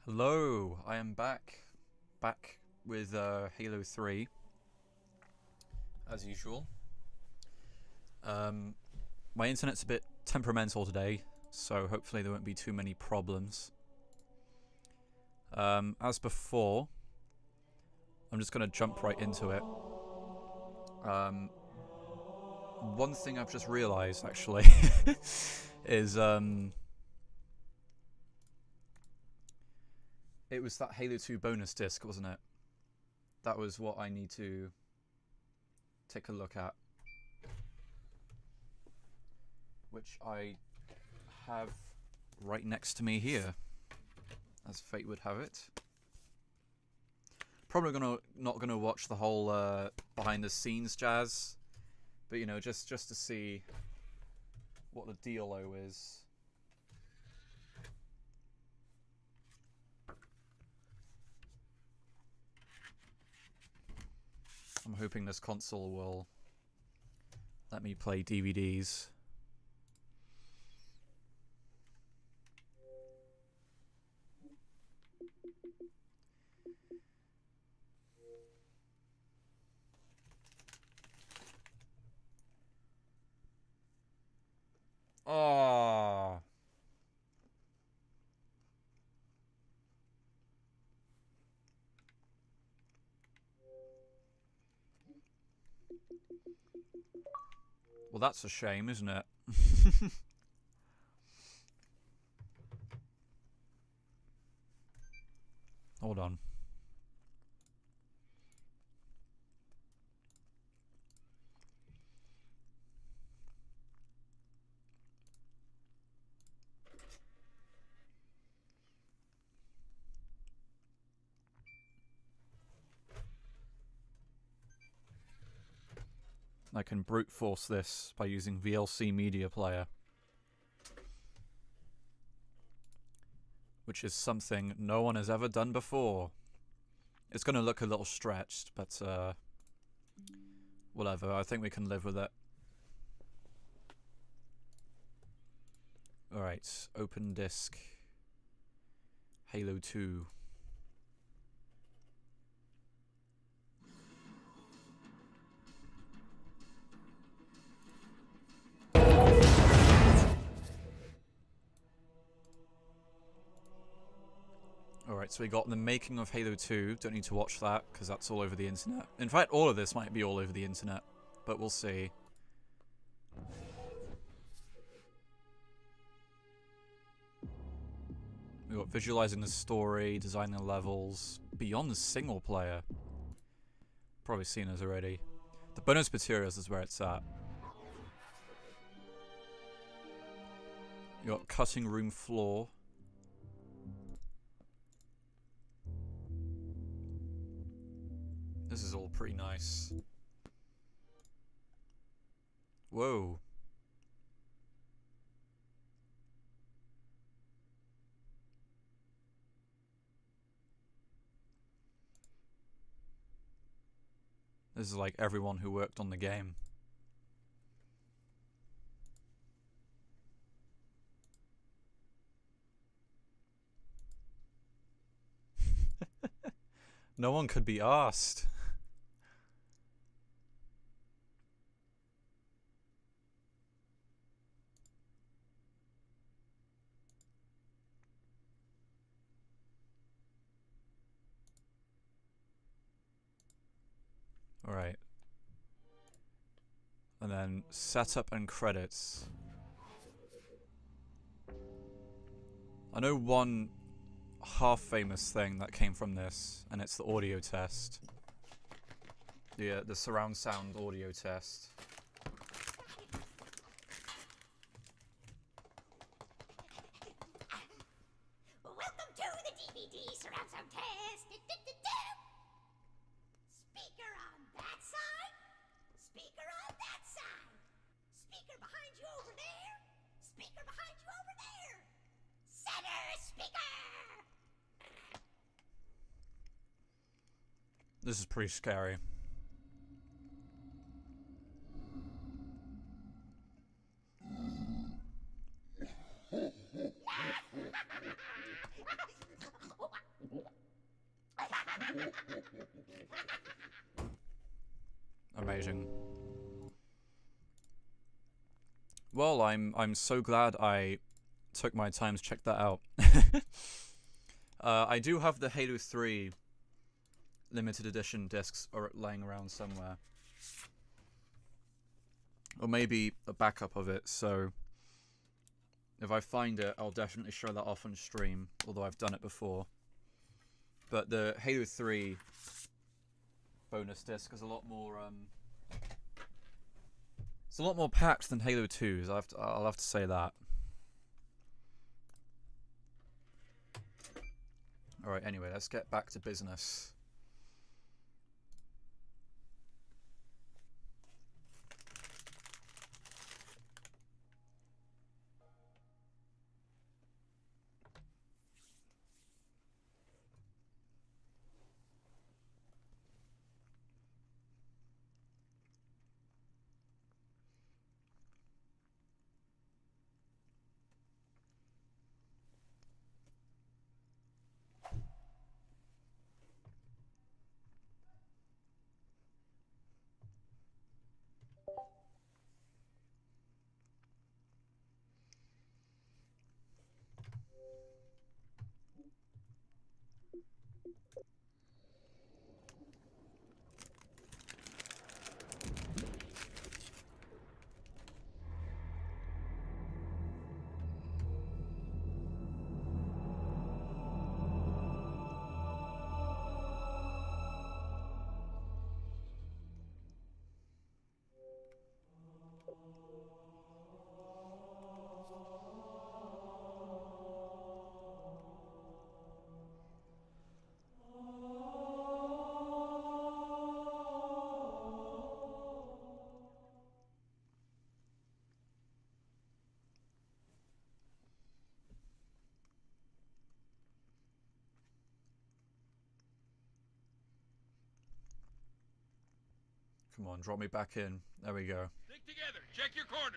Hello, I am back with Halo 3, as usual. Um, my internet's a bit temperamental today, so hopefully there won't be too many problems. As before, I'm just going to jump right into it. One thing I've just realised, actually, is it was that Halo 2 bonus disc, wasn't it? That was what I need to take a look at, which I have right next to me here, as fate would have it. Probably not gonna watch the whole behind the scenes jazz, but you know, just to see what the dealo is. I'm hoping this console will let me play DVDs. Oh. Well, that's a shame, isn't it? Hold on. I can brute force this by using VLC Media Player, which is something no one has ever done before. It's going to look a little stretched, but whatever, I think we can live with it. Alright, open disk. Halo 2. Alright, so we got the making of Halo 2. Don't need to watch that, because that's all over the internet. In fact, all of this might be all over the internet, but we'll see. We got visualizing the story, designing the levels, beyond the single player. Probably seen us already. The bonus materials is where it's at. You got cutting room floor. This is all pretty nice. Whoa. This is like everyone who worked on the game. No one could be asked. Alright. And then setup and credits. I know one half famous thing that came from this, and it's the audio test. The surround sound audio test. Welcome to the DVD surround sound test. Speaker on that side. Speaker on that side. Speaker behind you over there. Speaker behind you over there. Center speaker. This is pretty scary. Amazing. Well, I'm so glad I took my time to check that out. I do have the Halo 3 limited edition discs laying around somewhere. Or maybe a backup of it, so if I find it, I'll definitely show that off on stream, although I've done it before. But the Halo 3 bonus disc is a lot more, it's a lot more packed than Halo 2's, I'll have to say that. Alright, anyway, let's get back to business. Come on, drop me back in. There we go. Stick together. Check your corners.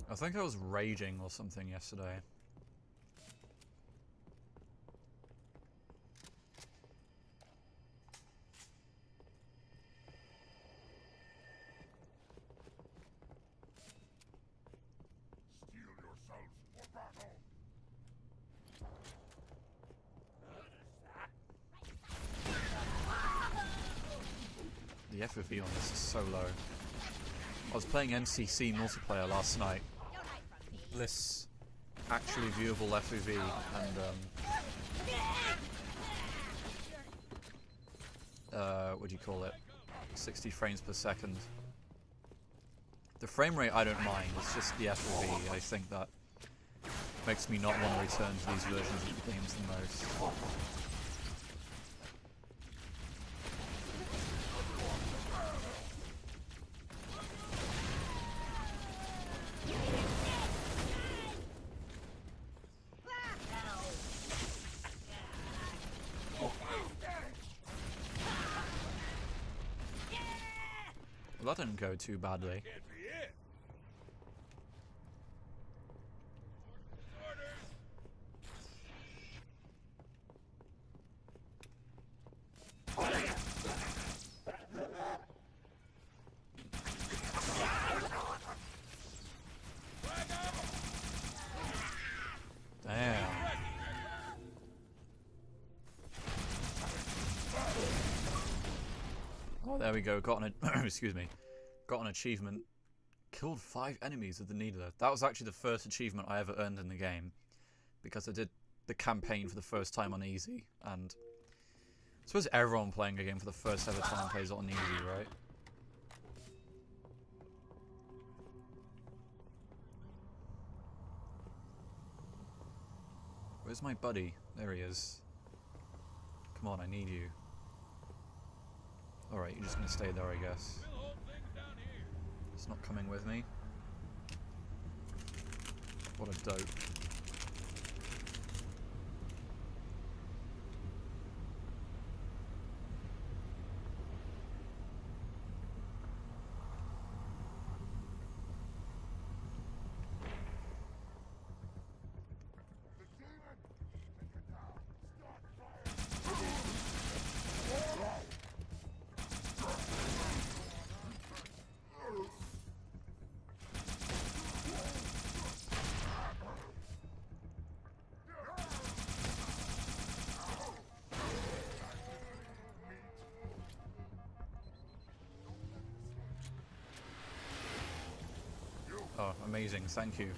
I think I was raging or something yesterday. Steel yourselves for battle. The FOV on this is so low. I was playing MCC multiplayer last night. This actually viewable FOV and what do you call it? 60 frames per second. The frame rate I don't mind, it's just the FOV I think that makes me not want to return to these versions of the games the most. Well, that didn't go too badly. Can't be it. Orders. Damn. Oh, there we go. Got an excuse me. Got an achievement. Killed 5 enemies with the needler. That was actually the first achievement I ever earned in the game, because I did the campaign for the first time on easy, and I suppose everyone playing a game for the first ever time plays it on easy, right? Where's my buddy? There he is. Come on, I need you. Alright, you're just gonna stay there, I guess. We'll hold things down here. It's not coming with me. What a dope. The demon! Take it down. Start fire. Amazing, thank you.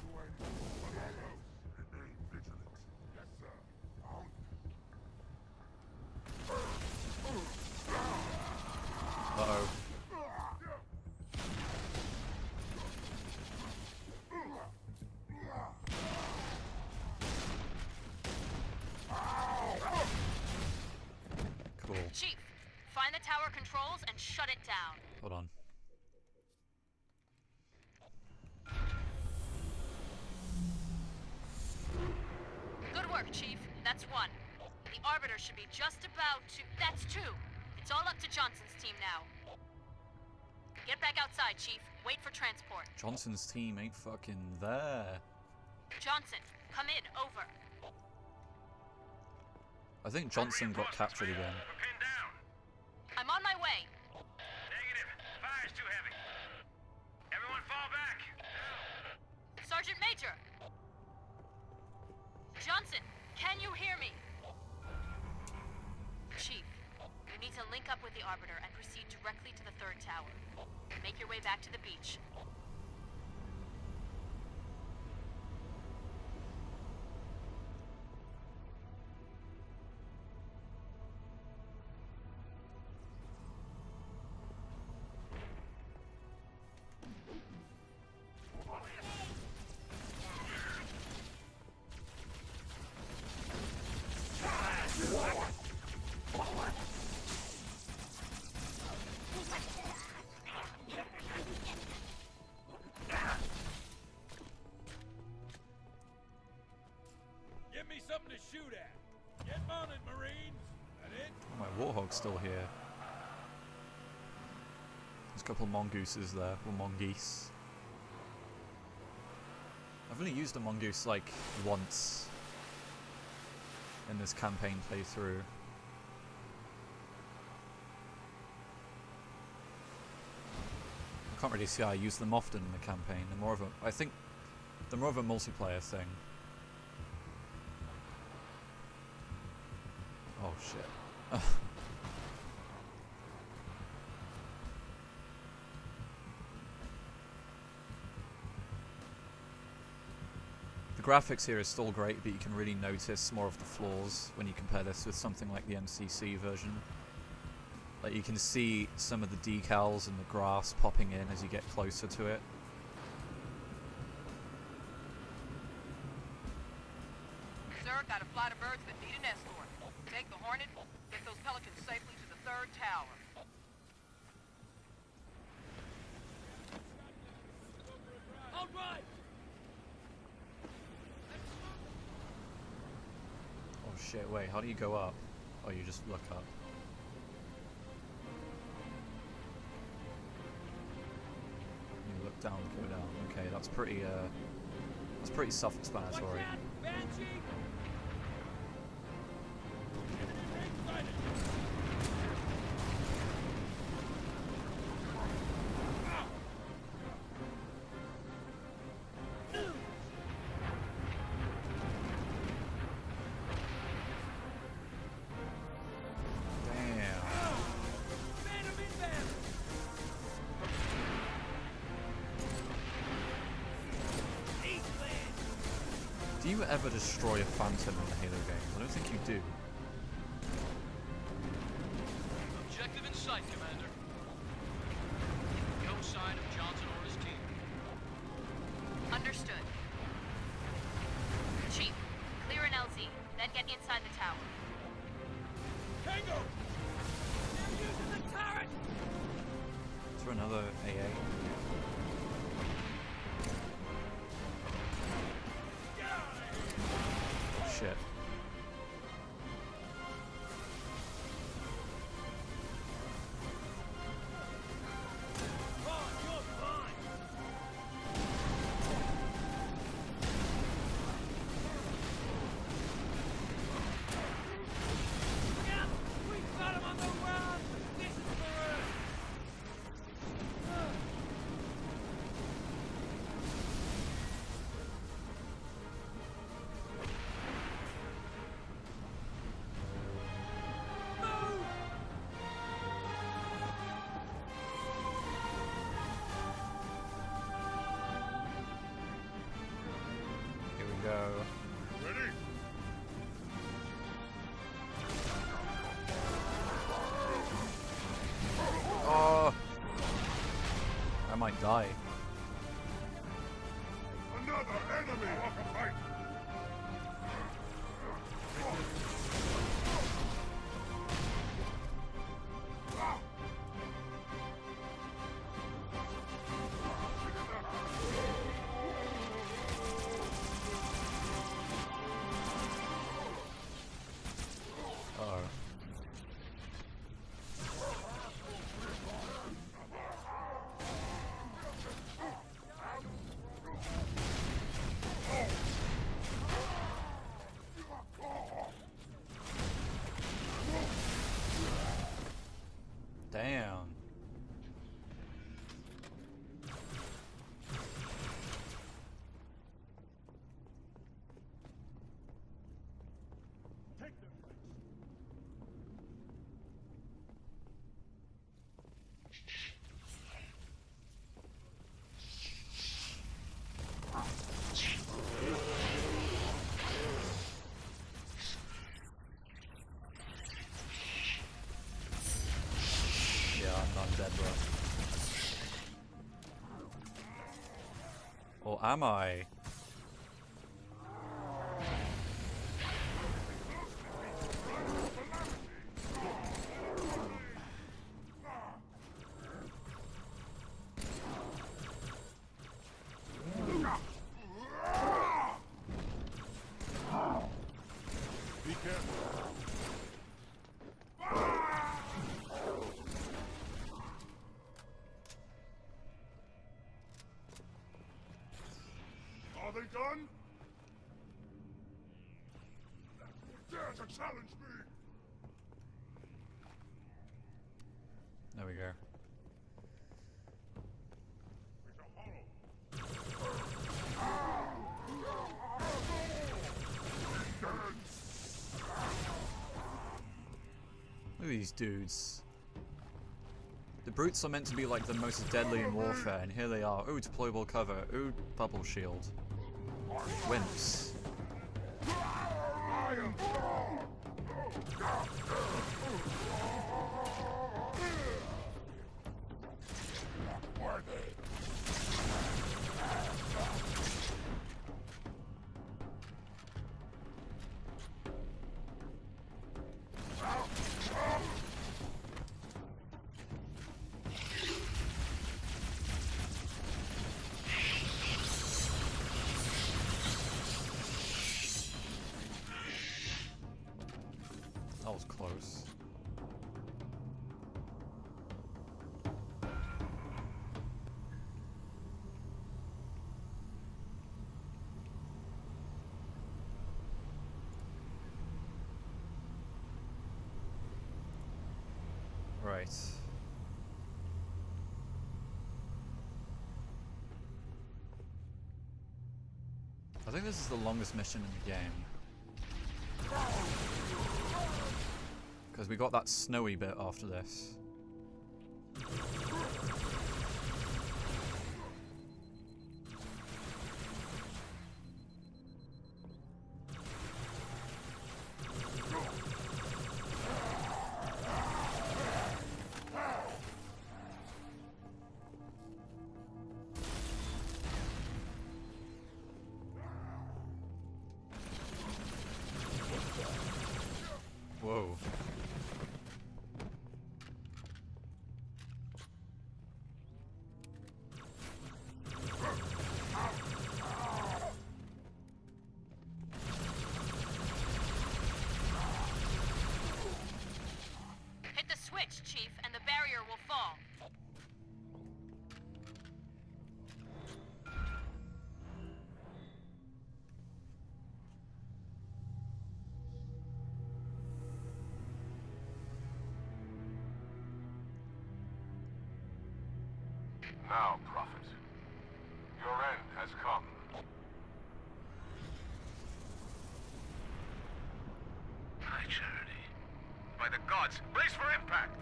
Remain vigilant. Yes, sir. On. Uh-oh. Cool. Chief, find the tower controls and shut it down. Hold on. Good work, Chief. That's one. The Arbiter should be just about to... That's two. It's all up to Johnson's team now. Get back outside, Chief. Wait for transport. Johnson's team ain't fucking there. Johnson, come in. Over. I think Johnson got captured again. We're pinned down. I'm on my way. Negative. Fire's too heavy. Everyone fall back. Sergeant Major! Johnson, can you hear me? Chief, you need to link up with the Arbiter and proceed directly to the third tower. Make your way back to the beach. Give me something to shoot at. Get on it, Marines. That it? Oh, my Warhog's still here. There's a couple of mongooses there, or mongoose. I've only used a mongoose like once in this campaign playthrough. I can't really see how I use them often in the campaign. They're more of a, I think, they're more of a multiplayer thing. Oh shit. The graphics here is still great, but you can really notice more of the flaws when you compare this with something like the MCC version. Like, you can see some of the decals and the grass popping in as you get closer to it. Sir, got a flight of birds that need an escort. Take the Hornet, get those Pelicans safely to the third tower. All right. Oh shit, wait, how do you go up? Oh, you just look up. You look down, go down. Okay, that's pretty self-explanatory. Do you ever destroy a Phantom in the Halo games? I don't think you do. Objective in sight, Commander. No sign of Johnson or his team. Understood. Chief, clear an LZ, then get inside the tower. Tango! They're using the turret! Is there another AA? Shit. Die. Another enemy! Walk a fight! Uh-oh. Damn. Take them! Yeah, I'm dead, bro. Or am I? Be careful! Are they done? Dare to challenge me! There we go. It's a hollow. Look at these dudes. The brutes are meant to be like the most deadly in warfare, and here they are. Ooh, deployable cover. Ooh, bubble shield. Wimps. I am Thor! That was close. Right. I think this is the longest mission in the game. Because we got that snowy bit after this. Whoa. Hit the switch, Chief, and the barrier will fall. Now, Prophet, your end has come. High Charity. By the gods, brace for impact!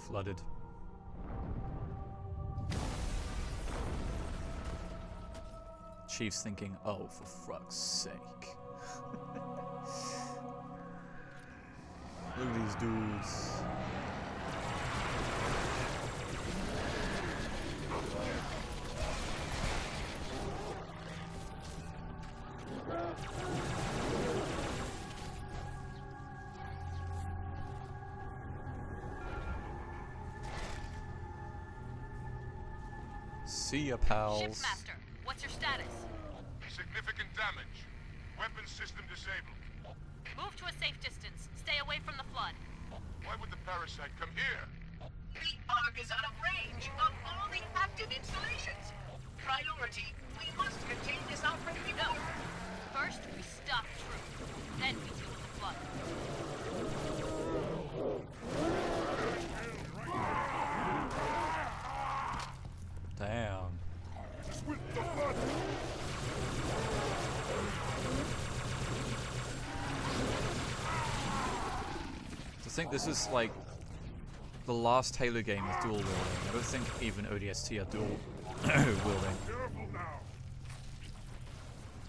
Flooded. Chief's thinking, oh, for fuck's sake. Look at these dudes. See ya, pals. Shipmaster, what's your status? Significant damage. Weapon system disabled. Move to a safe distance. Stay away from the flood. Why would the parasite come here? The Ark is out of range of all the active installations. Priority, we must contain this outbreak No. before... First, we stop Truth. Then we deal with the flood. Damn. I think this is like the last Halo game with dual wielding. I don't think even ODST are dual wielding.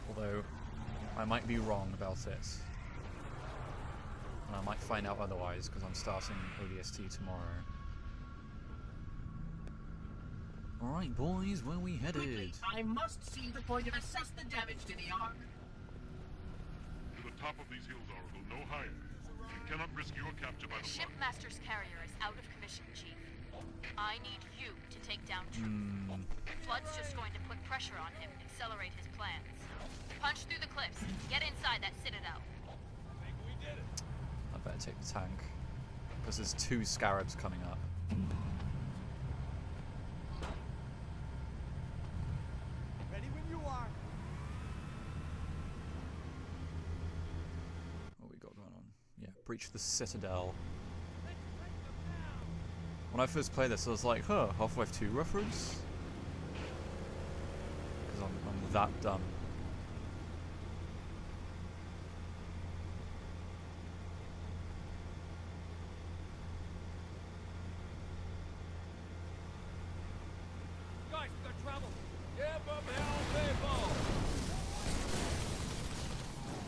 Although, I might be wrong about it. And I might find out otherwise because I'm starting ODST tomorrow. Alright boys, where we headed? Quickly, I must see the point and assess the damage to the Ark. To the top of these hills, Oracle, no higher. You cannot risk your capture by the flood. Shipmaster's carrier is out of commission, Chief. I need you to take down Truth. Flood's just going to put pressure on him, accelerate his plans. Punch through the cliffs. Get inside that citadel. I think we did it. I better take the tank. Because there's 2 scarabs coming up. Ready when you are. What we got going on? Yeah, breach the citadel. When I first played this, I was like, huh, Half-Life 2 reference? Because I'm that dumb. Guys, we got trouble. Give them hell, people.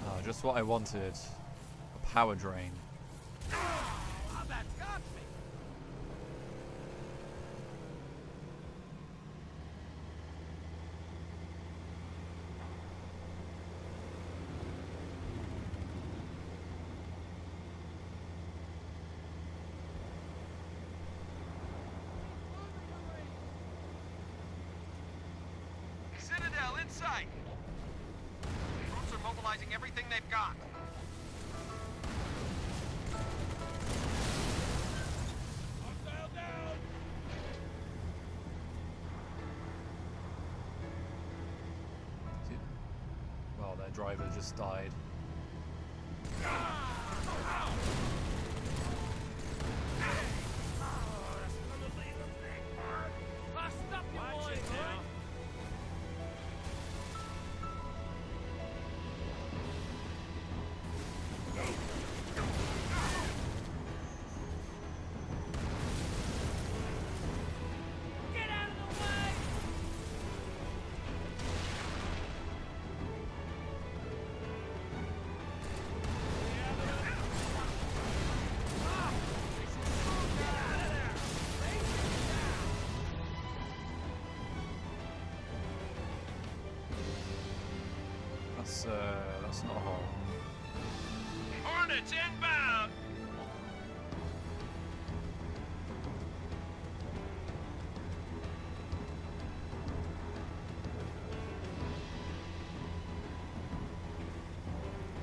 Oh, just what I wanted. A power drain. Oh, that's got me. Citadel in sight. Troops are mobilizing everything they've got. Hostile down. Well, their driver just died. Bust up, you boys, now. Get out of the way! That's not a hole. Hornets inbound!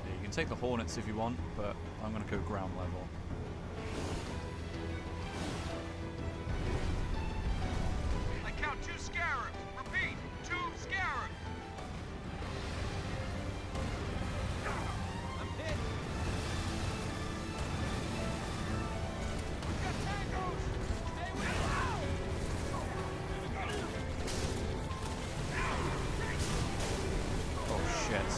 Yeah, you can take the Hornets if you want, but I'm gonna go ground level. I count 2 scarabs. Repeat, 2 scarabs. I'm hit. We've got tangos. Stay with Oh shit.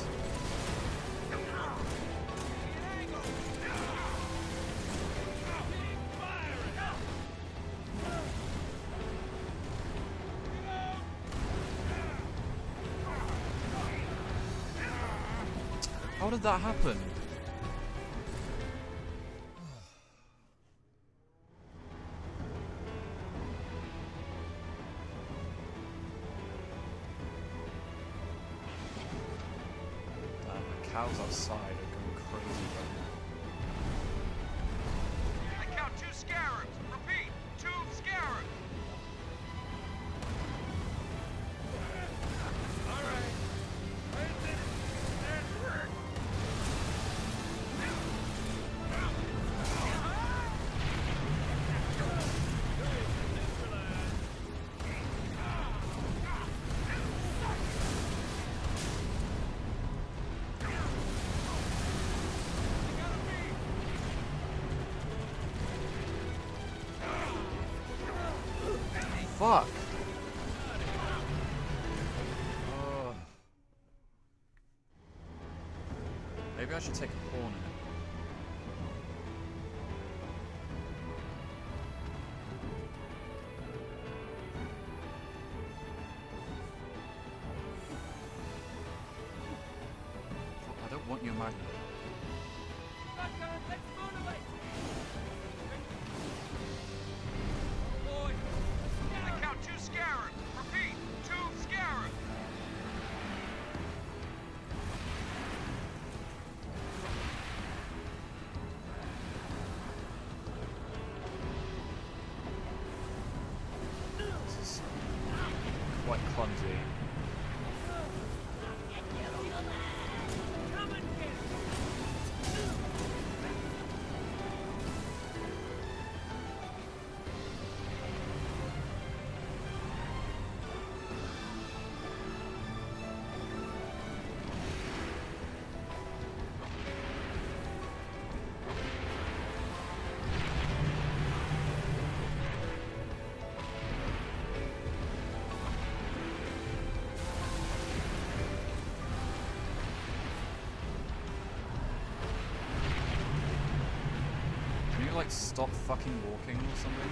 How did that happen? cows outside are going crazy right now. I count 2 scarabs. Repeat, 2 scarabs. All right. Wait a minute. That hurt. Fuck! Ugh. Maybe I should take a pawn in it. Fuck, I don't want your magnet. Let's motivate. Oh boy. I count 2 scarabs. Repeat, 2 scarabs. This is quite clumsy. Come and get it. Can you like stop fucking walking or something?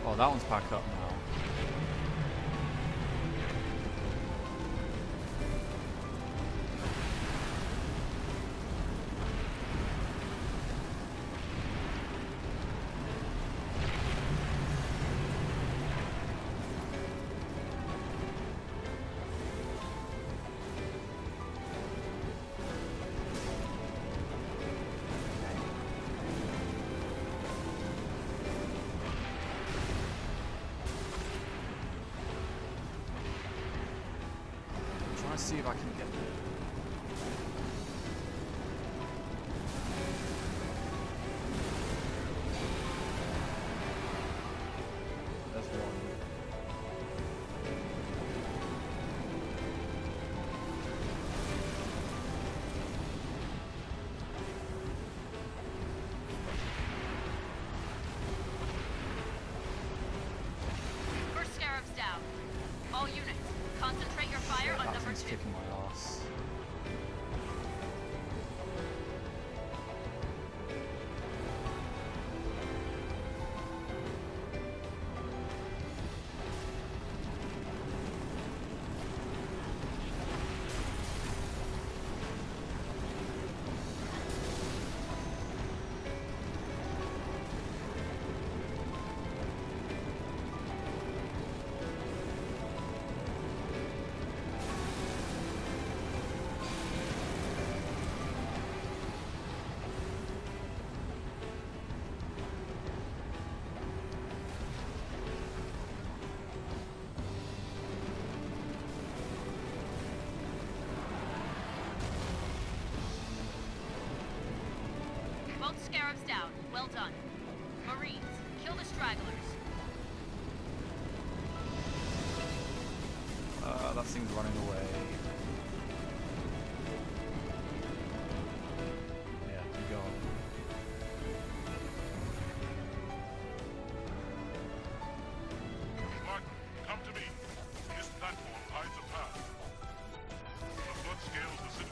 Oh, that one's back up now. I'm trying to see if I can get there. There's one. First scarab's down. All units, concentrate your fire Shit, on that number thing's 2. kicking my ass. Both scarabs down. Well done. Marines, kill the stragglers. That thing's running away. Yeah, you go. Martin, come to me. This platform hides a path. The flood scales the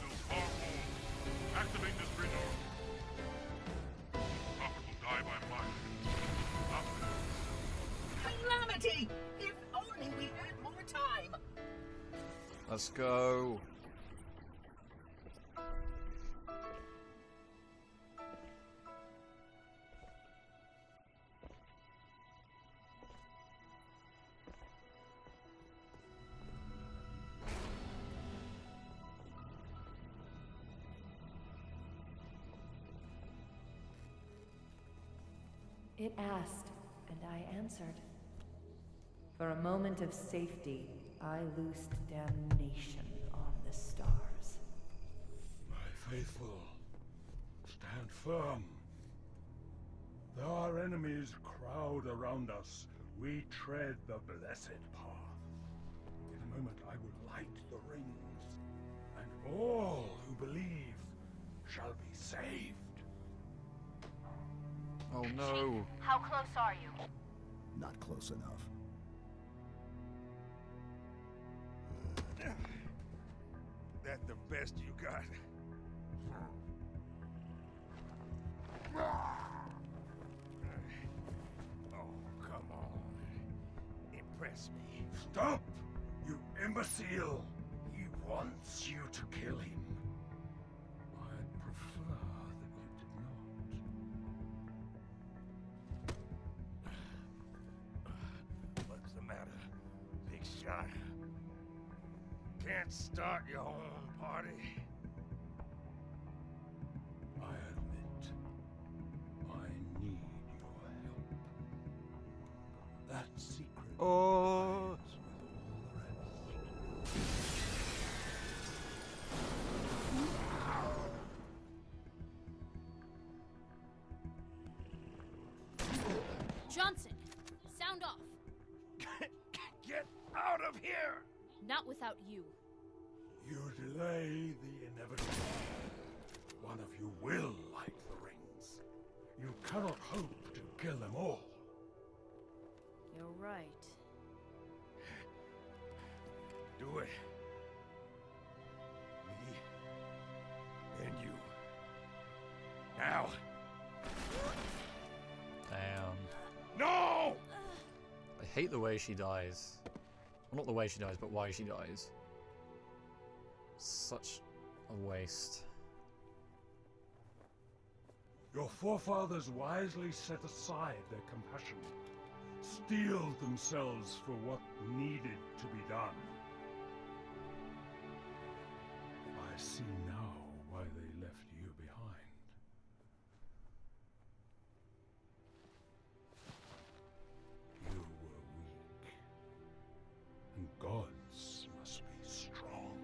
Let's go. It asked, and I answered. For a moment of safety, I loosed damnation on the stars. My faithful, stand firm. Though our enemies crowd around us, we tread the blessed path. In a moment I will light the rings, and all who believe shall be saved. Oh no. Chief, how close are you? Not close enough. That the best you got? Oh, come on. Impress me. Stop, you imbecile! He wants you to kill him. I'd prefer that you did not. What's the matter, big shot? Can't start your own party? I admit, I need your help. That secret Oh. lies with all the rest. Johnson, sound off. Get out of here! Not without you. You delay the inevitable. One of you will light the rings. You cannot hope to kill them all. You're right. Do it. Me and you. Now. Damn. No! I hate the way she dies. Well, not the way she dies, but why she dies. Such a waste. Your forefathers wisely set aside their compassion, steeled themselves for what needed to be done. I see now why they left you behind. You were weak, and gods must be strong.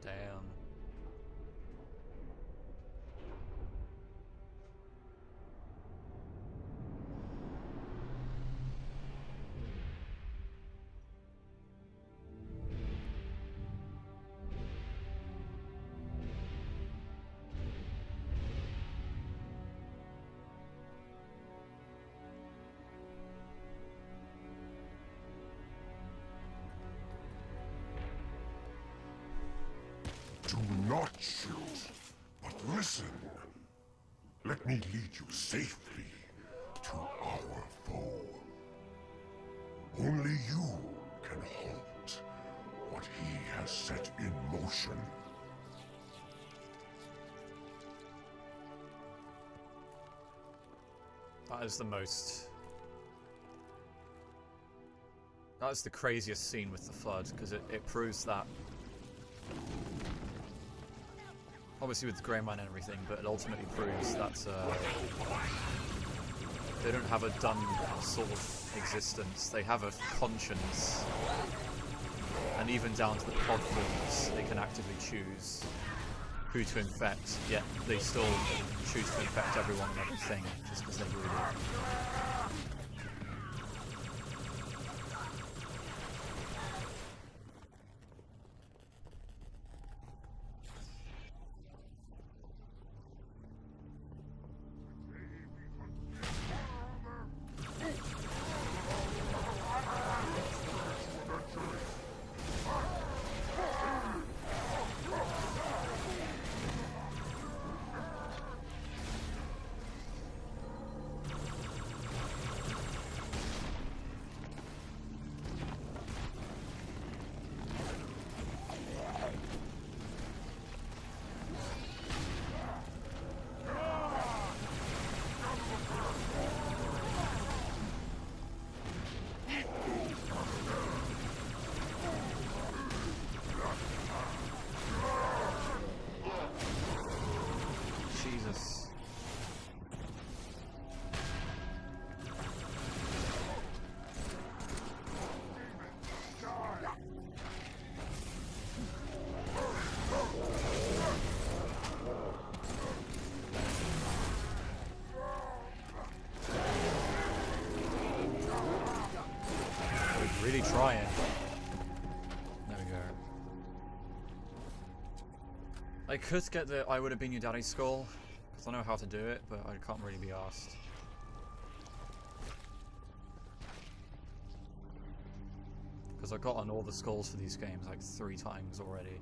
Damn. Do not shoot, but listen. Let me lead you safely to our foe. Only you can halt what he has set in motion. That is the most... That is the craziest scene with the Flood, because it proves that... Obviously with the Grey Man and everything, but it ultimately proves that they don't have a done sort of existence. They have a conscience. And even down to the pod forms, they can actively choose who to infect, yet they still choose to infect everyone and everything just because they're greedy. Really trying. There we go. I could get the I would have been your daddy's skull, because I know how to do it, but I can't really be asked. Because I've gotten all the skulls for these games like 3 times already.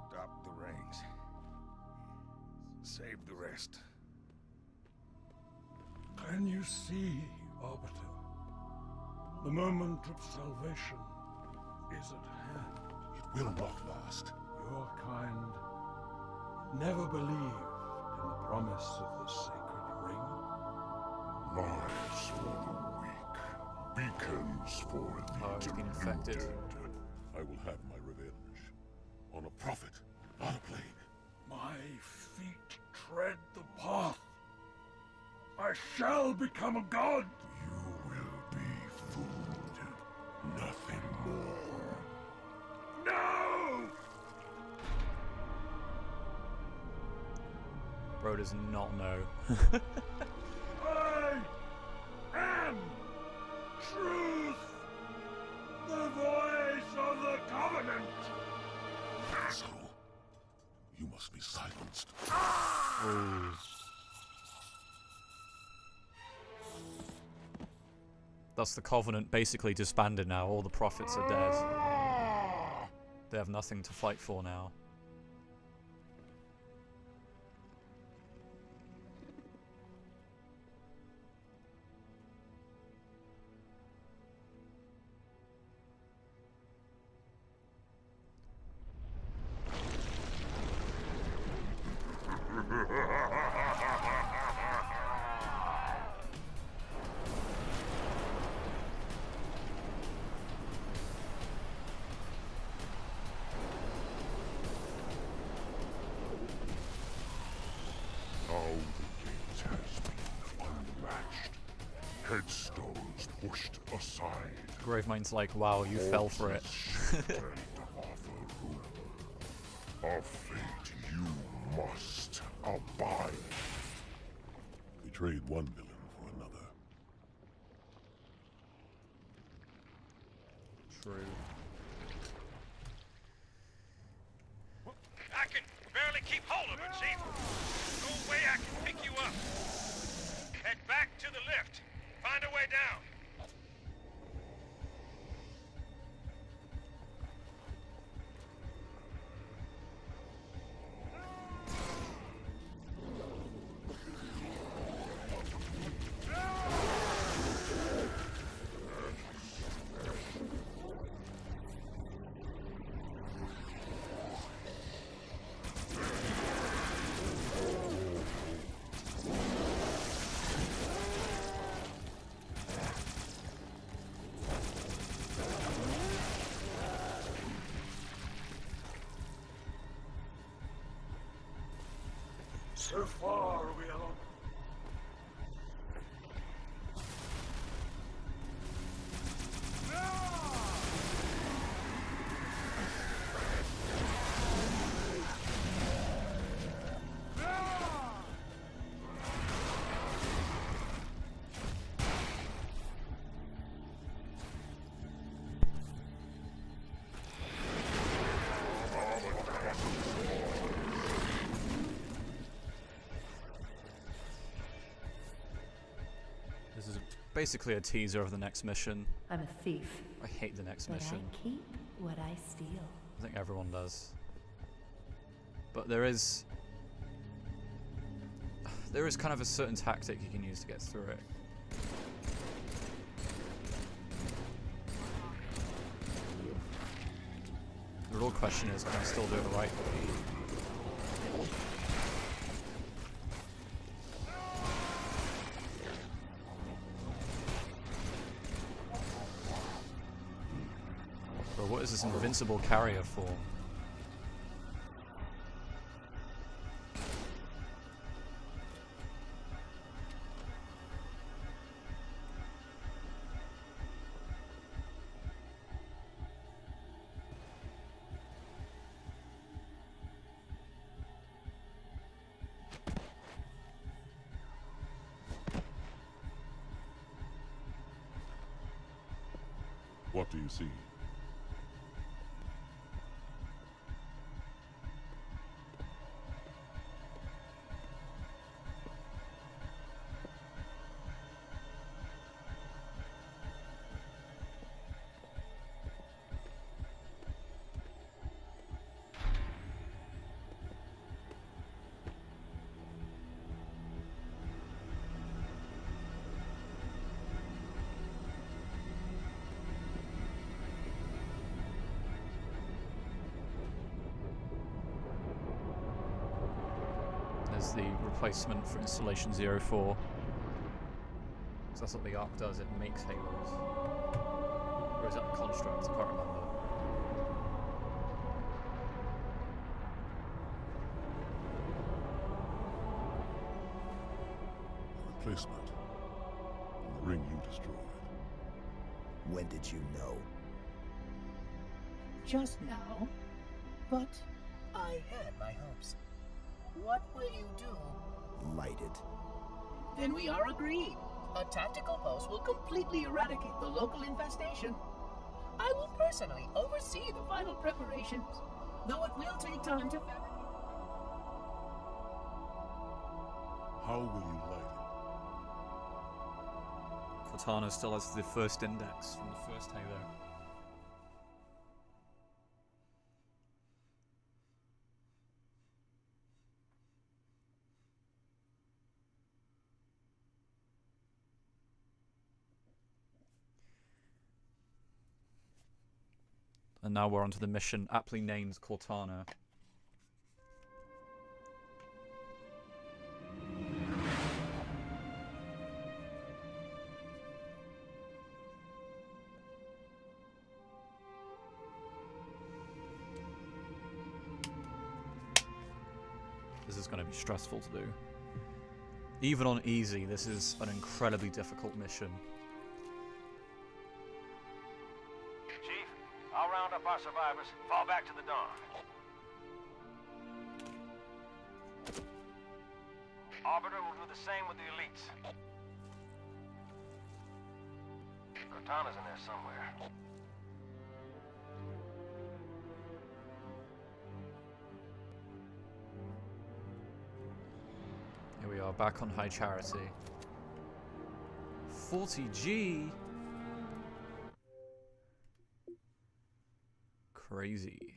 Stop the rings. Save the rest. Can you see, Arbiter? The moment of salvation is at hand. It will not last. Your kind never believed in the promise of the sacred ring. Lies for the weak. Beacons for the Oh, he's been infected. deluded. I will have my revenge. On a prophet, not a plague. My feet tread the path. I shall become a god. You will be food. Nothing more. No! Bro does not know. I am truth. The voice of the Covenant. Asshole. You must be silenced. Ooh. Thus the Covenant basically disbanded now. All the prophets are dead. They have nothing to fight for now. Now the gate has been unlatched. Headstones pushed aside. Gravemine's like, wow, you fell for it. And offer room. A fate you must abide. We trade one villain for another. True. I can barely keep hold of it, Chief. No way I can pick you up. Head back to the lift. Find a way down. So far we are on. This is basically a teaser of the next mission. I'm a thief, I hate the next but mission. I keep what I steal. I think everyone does. But there is kind of a certain tactic you can use to get through it. The real question is, can I still do it the right way? What is this invincible carrier for? What do you see? There's the replacement for Installation 04. Because that's what the Ark does, it makes halos. Or is that the construct? I can't remember. A replacement. The ring you destroyed. When did you know? Just now. But I had my hopes. What will you do? Light it. Then we are agreed. A tactical post will completely eradicate the local infestation. I will personally oversee the final preparations, though it will take time to fabricate. How will you light Cortana still has the first index from the first Halo. And now we're onto the mission aptly named Cortana. This is going to be stressful to do. Even on easy, this is an incredibly difficult mission. I'll round up our survivors, fall back to the dawn. Arbiter will do the same with the elites. Cortana's in there somewhere. Here we are, back on High Charity. 40G? Crazy.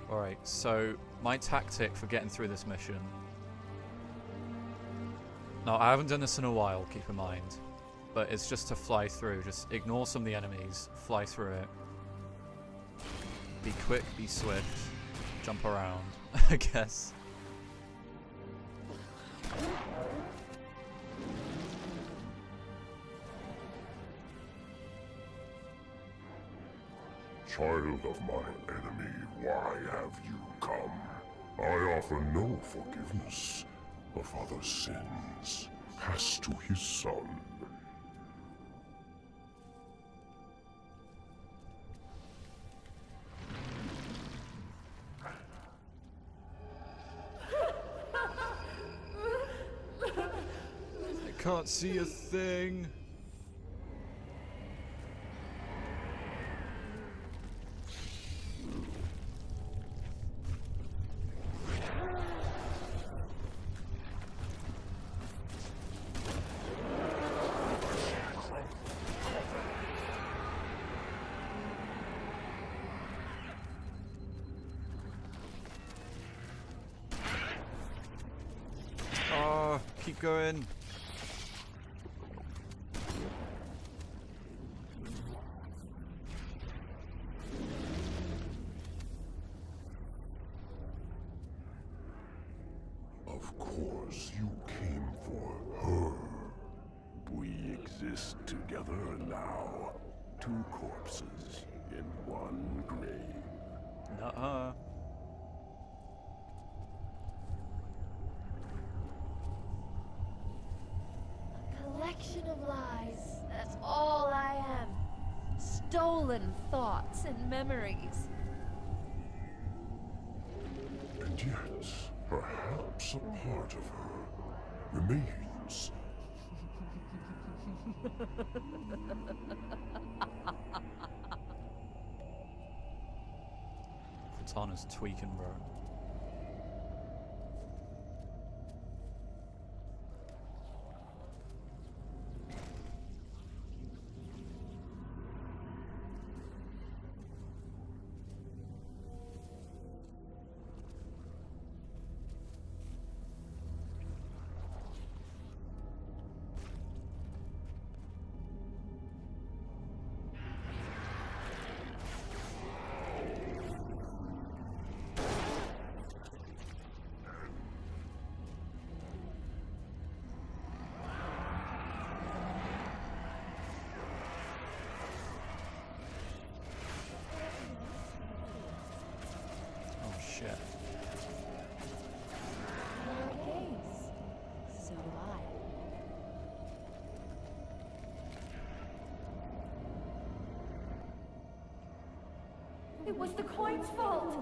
Alright, so my tactic for getting through this mission. Now, I haven't done this in a while, keep in mind. But it's just to fly through. Just ignore some of the enemies, fly through it. Be quick, be swift, jump around, I guess. Child of my enemy, why have you come? I offer no forgiveness. A father's sins pass to his son. I can't see a thing. Oh, keep going. A together now. 2 corpses in 1 grave. Nuh-uh. Collection of lies. That's all I am. Stolen thoughts and memories. And yet, perhaps a part of her remains. Cortana's tweaking, bro. Shit. Your gaze. So do I. It was the coin's fault.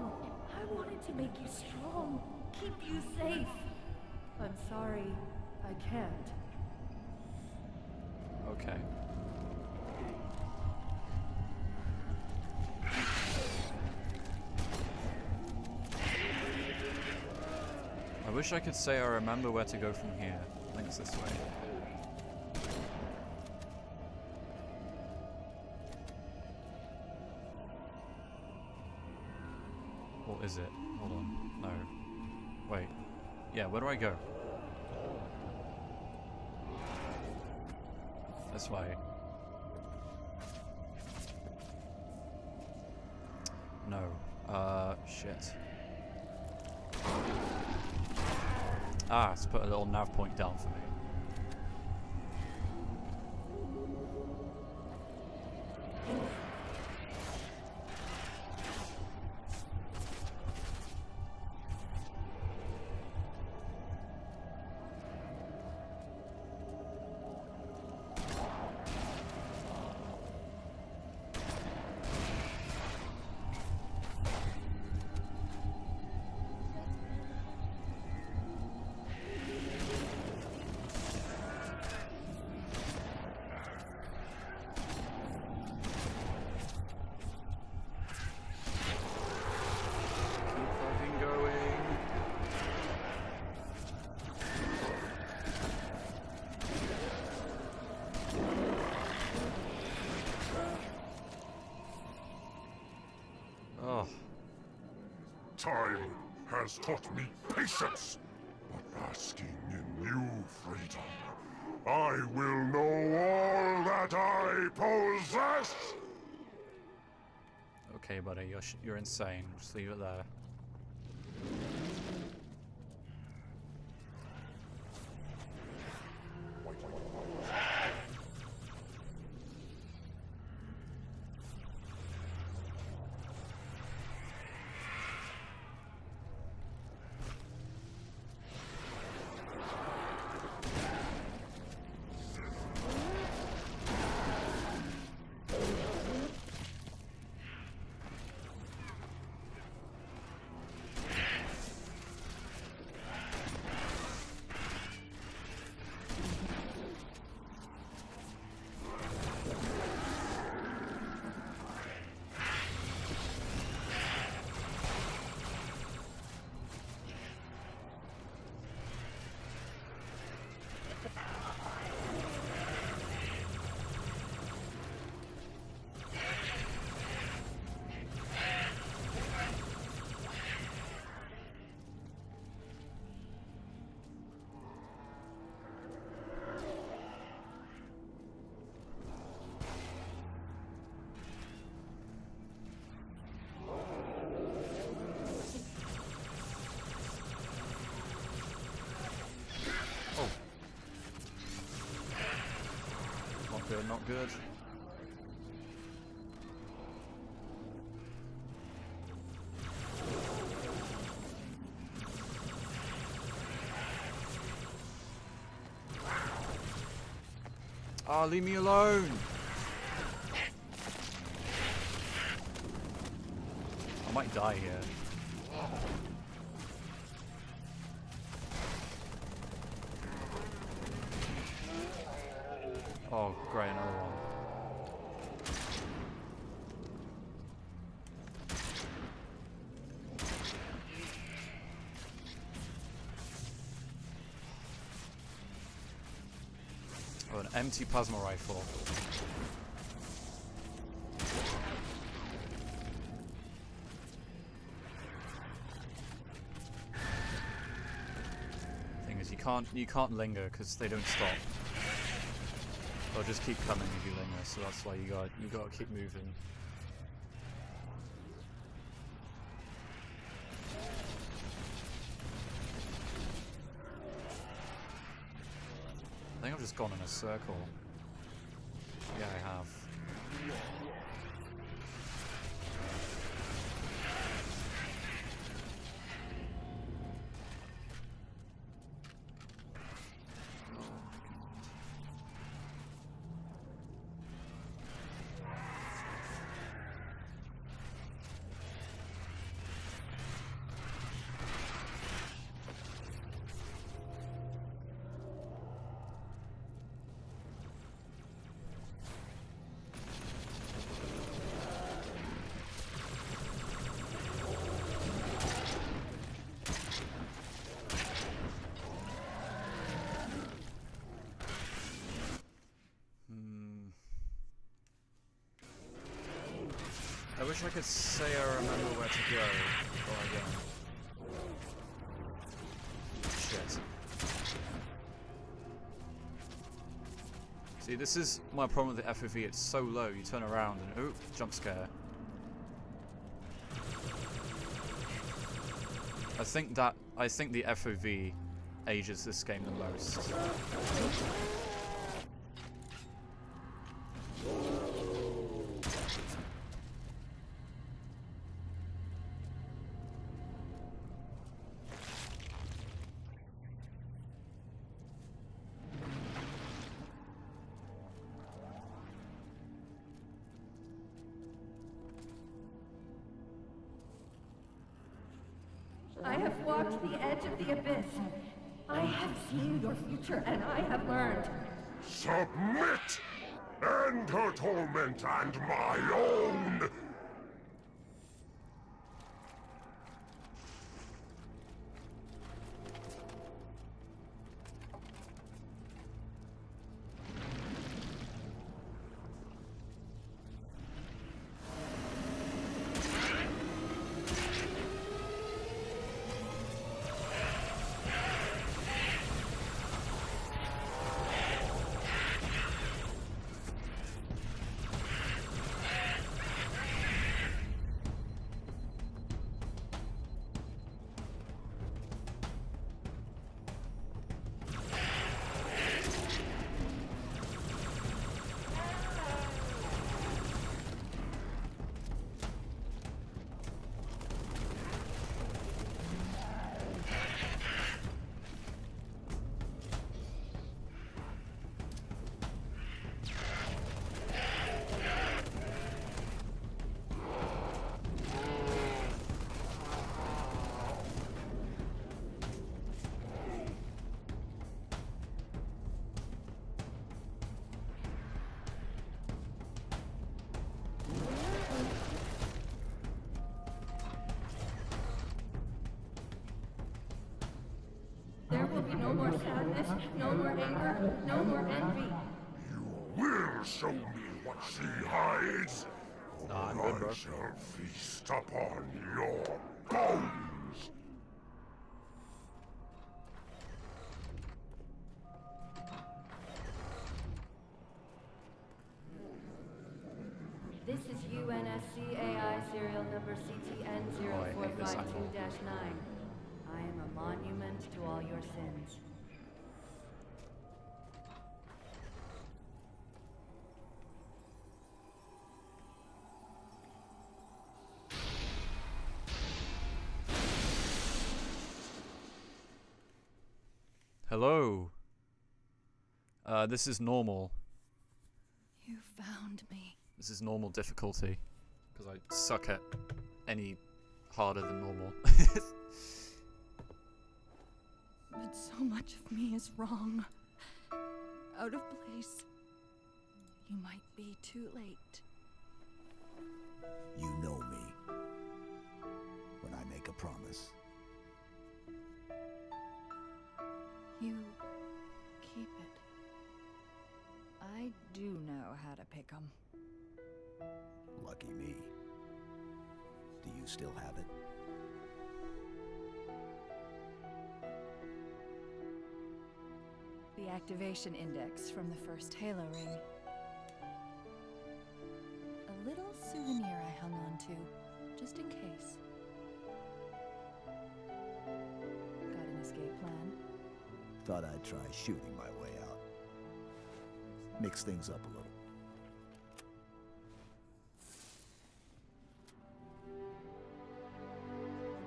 I wanted to make you strong, keep you safe. I'm sorry, I can't. Okay. I wish I could say I remember where to go from here. I think it's this way. Or is it? Hold on. No. Wait. Yeah, where do I go? This way. No. Shit. Ah, it's put a little nav point down for me. Time has taught me patience, but basking in new freedom, I will know all that I possess! Okay, buddy, you're insane. Just leave it there. good. Ah, leave me alone! I might die here. Oh, great, another one. Oh, an empty plasma rifle. Thing is, you can't linger because they don't stop. They'll just keep coming if you linger, so that's why you gotta keep moving. I think I've just gone in a circle. Yeah, I have. I wish I could say I remember where to go before I go. Shit. See, this is my problem with the FOV. It's so low. You turn around and ooh, jump scare. I think the FOV ages this game the most. I have walked the edge of the abyss. I have seen your future, and I have learned. Submit! End her torment and my own! There will be no more sadness, no more anger, no more envy. You will show me what she hides, or I'm good, bro. I shall feast upon your bones. This is UNSC AI serial number CTN0452-9. I am a monument to all your sins. Hello. This is normal. You found me. This is normal difficulty. Because I suck at any harder than normal. But so much of me is wrong. Out of place. You might be too late. You know me. When I make a promise. You keep it. I do know how to pick 'em. Lucky me. Do you still have it? The activation index from the first Halo ring. A little souvenir I hung on to, just in case. Got an escape plan? Thought I'd try shooting my way out. Mix things up a little.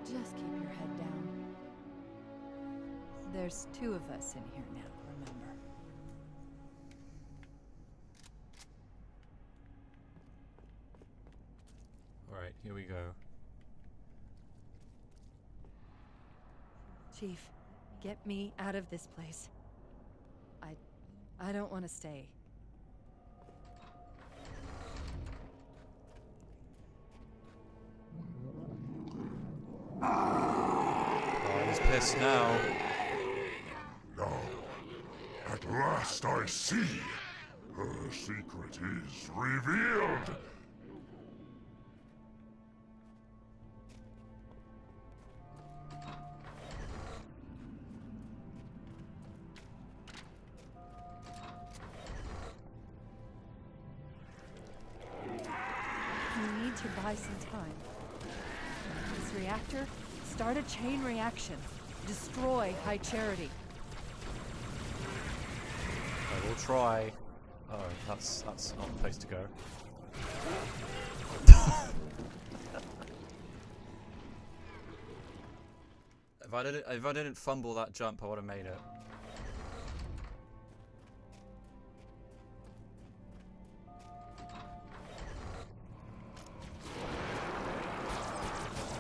Just keep your head down. There's 2 of us in here now, remember? Alright, here we go. Chief, get me out of this place. I don't want to stay. Oh, he's pissed now. Now, at last I see. Her secret is revealed. We need to buy some time. This reactor, start a chain reaction. Destroy High Charity. I will try. Oh, that's not the place to go. If I didn't fumble that jump, I would have made it.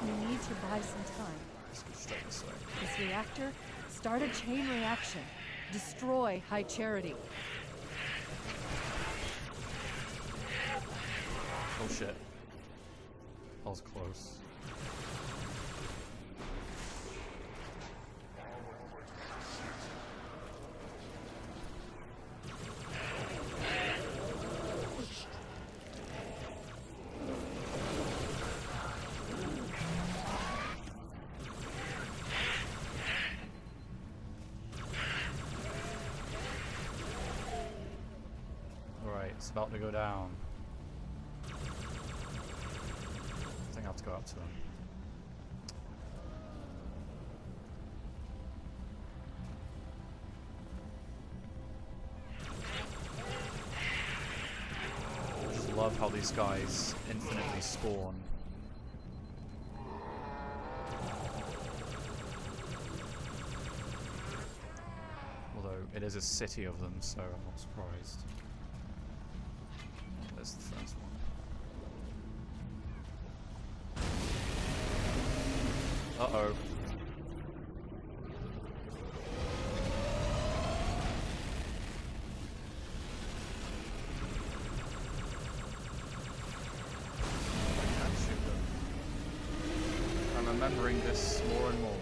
We need to buy some time. Let's go straight this way. This reactor, start a chain reaction. Destroy High Charity. Oh shit. That was close. Alright, it's about to go down. I think I have to go up to him. I just love how these guys infinitely spawn. Although it is a city of them, so I'm not surprised. There's the first one. Uh-oh. I can't shoot them. I'm remembering this more and more.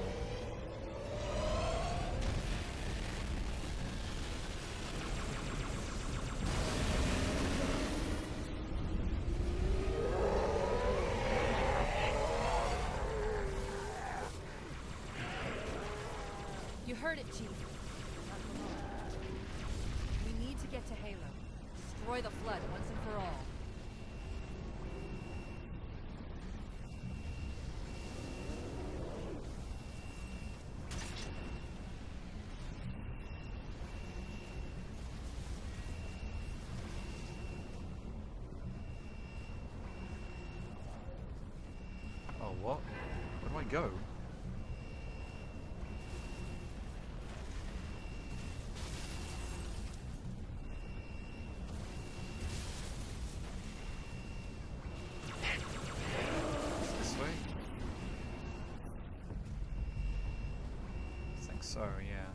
You heard it, Chief. Not for long. We need to get to Halo. Destroy the Flood once and for all. Oh, what? Where do I go? So, yeah.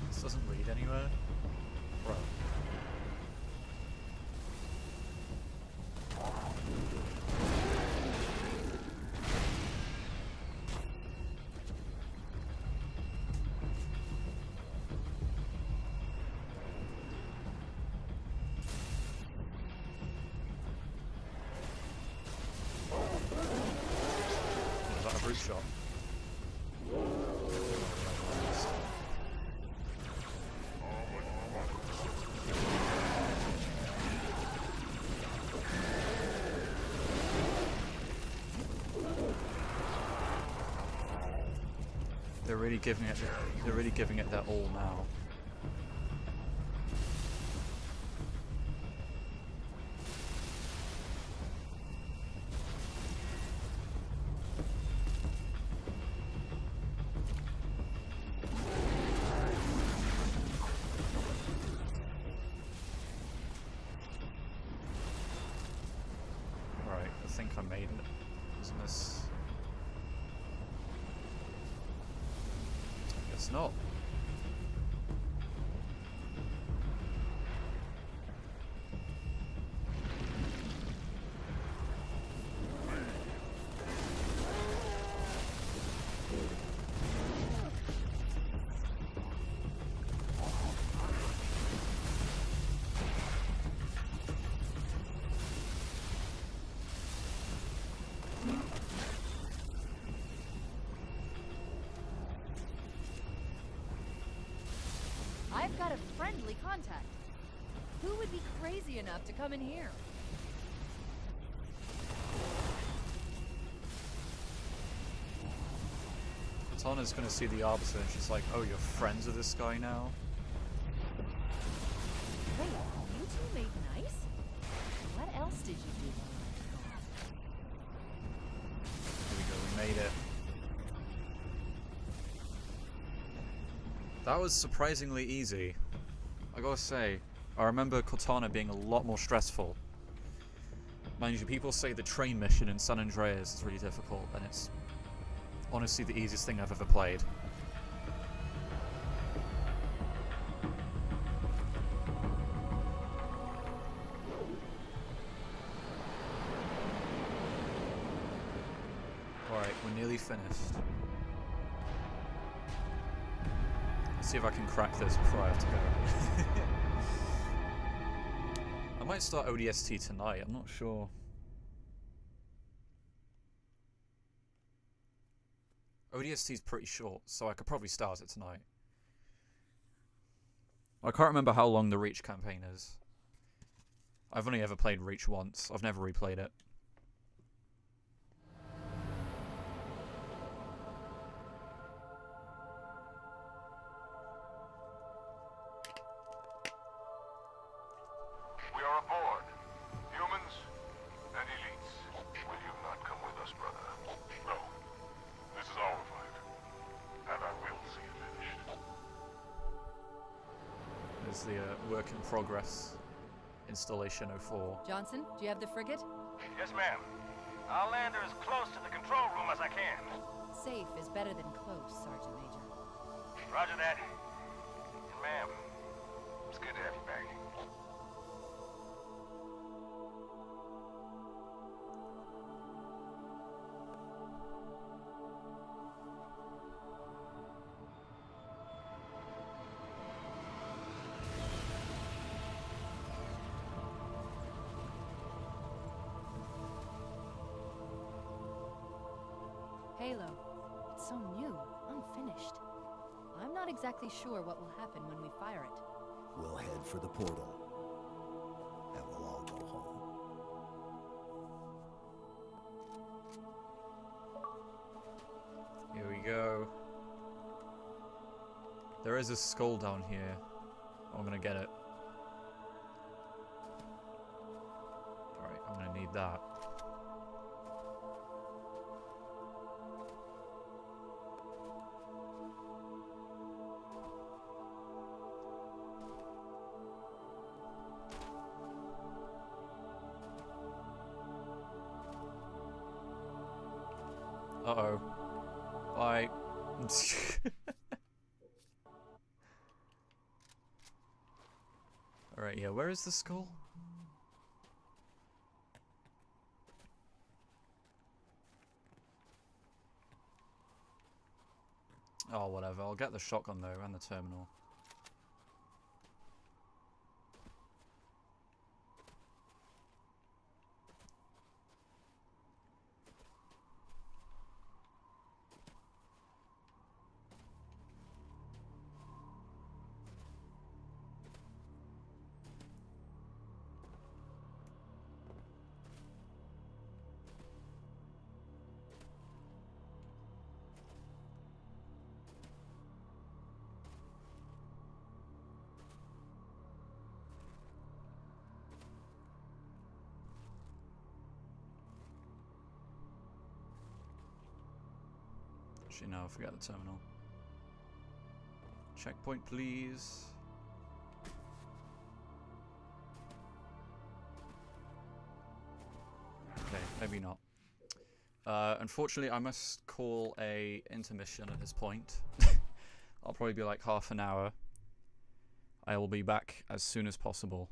This doesn't lead anywhere. Bro. Was that a brute shot? They're really giving it. They're really giving it their all now. Right, I think I made it. Isn't this? Guess not. I've got a friendly contact. Who would be crazy enough to come in here? Katana's gonna see the Arbiter and she's like, oh, you're friends with this guy now? Wait, you two made nice? What else did you do? Here we go, we made it. That was surprisingly easy. I gotta say, I remember Cortana being a lot more stressful. Mind you, people say the train mission in San Andreas is really difficult, and it's honestly the easiest thing I've ever played. Alright, we're nearly finished. Let's see if I can crack this before I have to go. I might start ODST tonight, I'm not sure. ODST is pretty short, so I could probably start it tonight. I can't remember how long the Reach campaign is. I've only ever played Reach once, I've never replayed it. We are aboard. Humans and elites. Will you not come with us, brother? No. This is our fight. And I will see it finished. There's the work in progress installation 04. Johnson, do you have the frigate? Yes, ma'am. I'll land her as close to the control room as I can. Safe is better than close, Sergeant Major. Roger that. And ma'am, it's good to have you back. Halo. It's so new, unfinished. I'm not exactly sure what will happen when we fire it. We'll head for the portal. And we'll all go home. Here we go. There is a skull down here. I'm gonna get it. Alright, I'm gonna need that. Uh-oh. Bye. Alright, yeah, where is the skull? Oh, whatever. I'll get the shotgun though, and the terminal. Actually, no, forget the terminal. Checkpoint, please. Okay, maybe not. Unfortunately, I must call a intermission at this point. I'll probably be like half an hour. I will be back as soon as possible.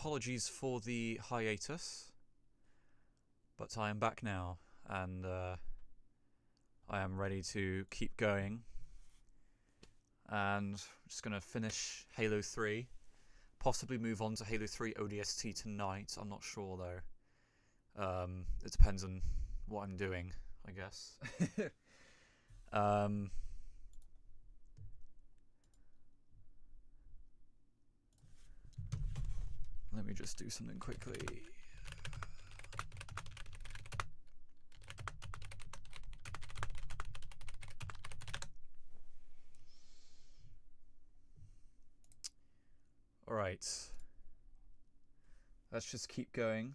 apologies for the hiatus, but I am back now, and I am ready to keep going. And I'm just going to finish Halo 3, possibly move on to Halo 3 ODST tonight. I'm not sure though. It depends on what I'm doing, I guess. Let me just do something quickly. Alright. Let's just keep going.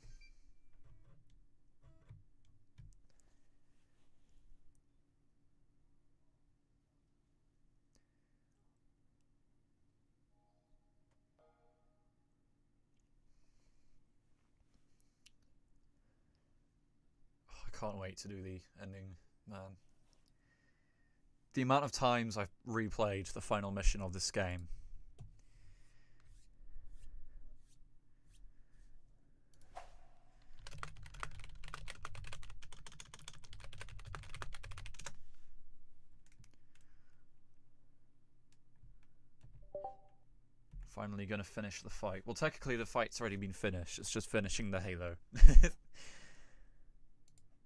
I can't wait to do the ending, man. The amount of times I've replayed the final mission of this game. Finally gonna finish the fight. Well, technically the fight's already been finished. It's just finishing the Halo.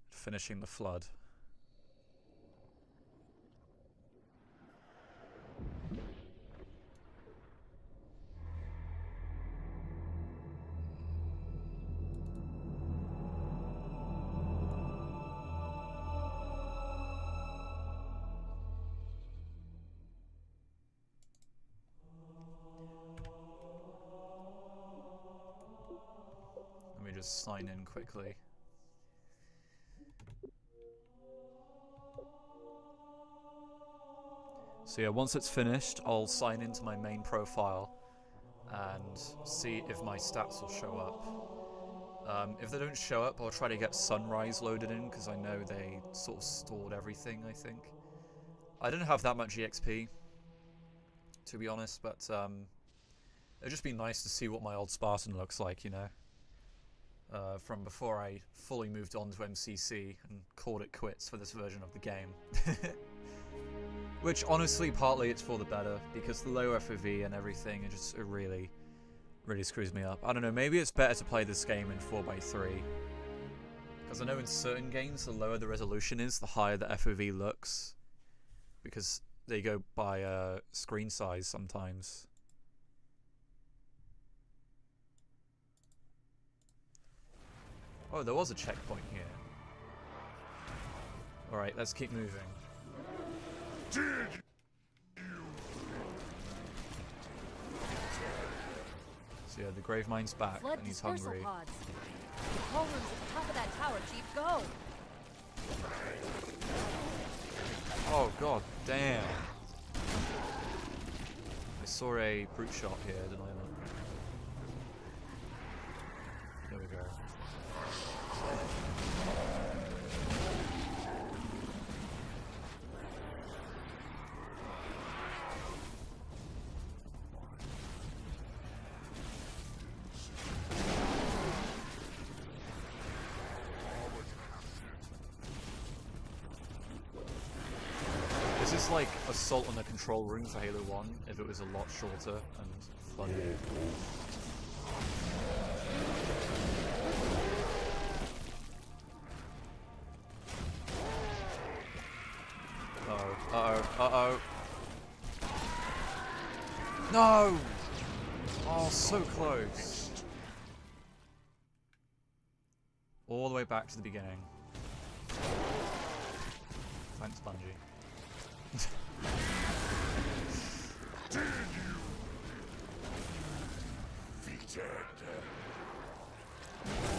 Finishing the Flood. Let me just sign in quickly. So yeah, once it's finished, I'll sign into my main profile and see if my stats will show up. If they don't show up, I'll try to get Sunrise loaded in, because I know they sort of stored everything, I think. I didn't have that much EXP, to be honest, but it'd just be nice to see what my old Spartan looks like, you know? From before I fully moved on to MCC and called it quits for this version of the game. Which, honestly, partly it's for the better, because the low FOV and everything, it really screws me up. I don't know, maybe it's better to play this game in 4x3. Because I know in certain games, the lower the resolution is, the higher the FOV looks. Because they go by screen size sometimes. Oh, there was a checkpoint here. Alright, let's keep moving. So yeah, the Gravemind's back Flood and he's dispersal hungry. pods. The control room's at the top of that tower, Chief. Go! Oh god damn. I saw a brute shot here, didn't I? There we go. This is like Assault on the Control Room for Halo 1, if it was a lot shorter and funnier. Uh-oh. No! Oh, so close. All the way back to the beginning. Thanks, Bungie.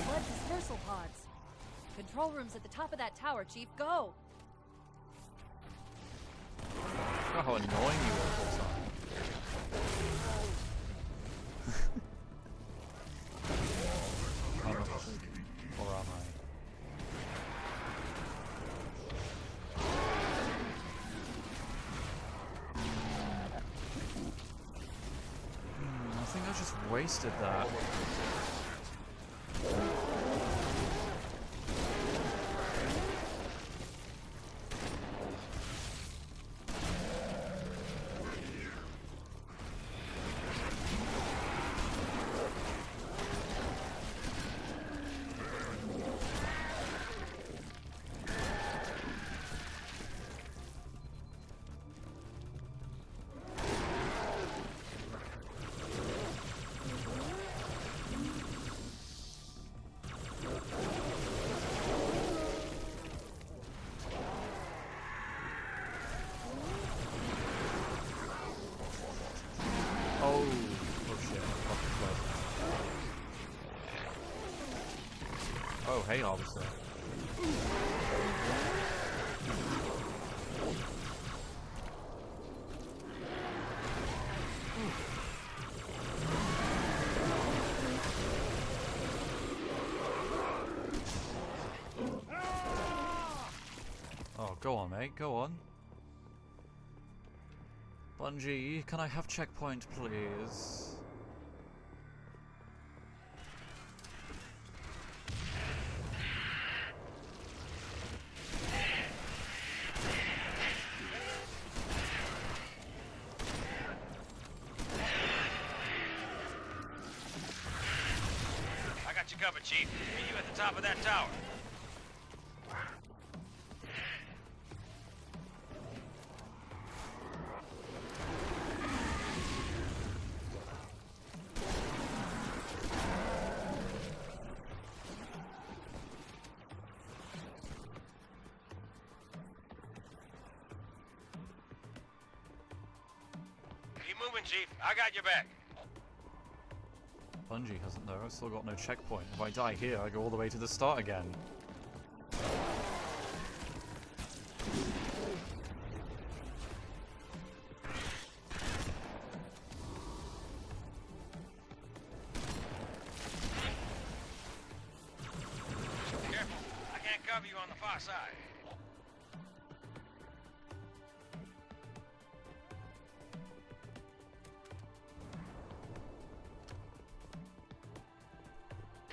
Flood dispersal pods. Control room's at the top of that tower, Chief. Go! I forgot how annoying you were the whole time. Or am I? I think I just wasted that. Hay harvester. Oh, go on, mate, go on. Bungie, can I have checkpoint, please? I got you covered, Chief. Meet you at the top of that tower. Keep moving, Chief. I got your back. Bungie hasn't though, I've still got no checkpoint. If I die here, I go all the way to the start again. Careful. I can't cover you on the far side.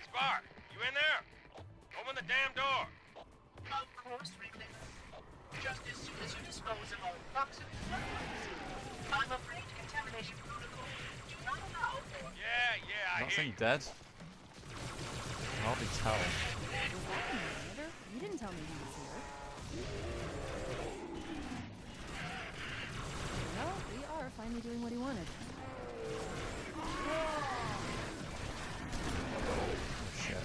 Spark, you in there? Open the damn door. Of course, Wrigley. Just as soon as you dispose of all toxic substances. I'm afraid contamination protocol do not allow for... Yeah, I That hear thing you. dead? I can hardly tell. You didn't tell me he was here. Well, we are finally doing what he wanted. Shit.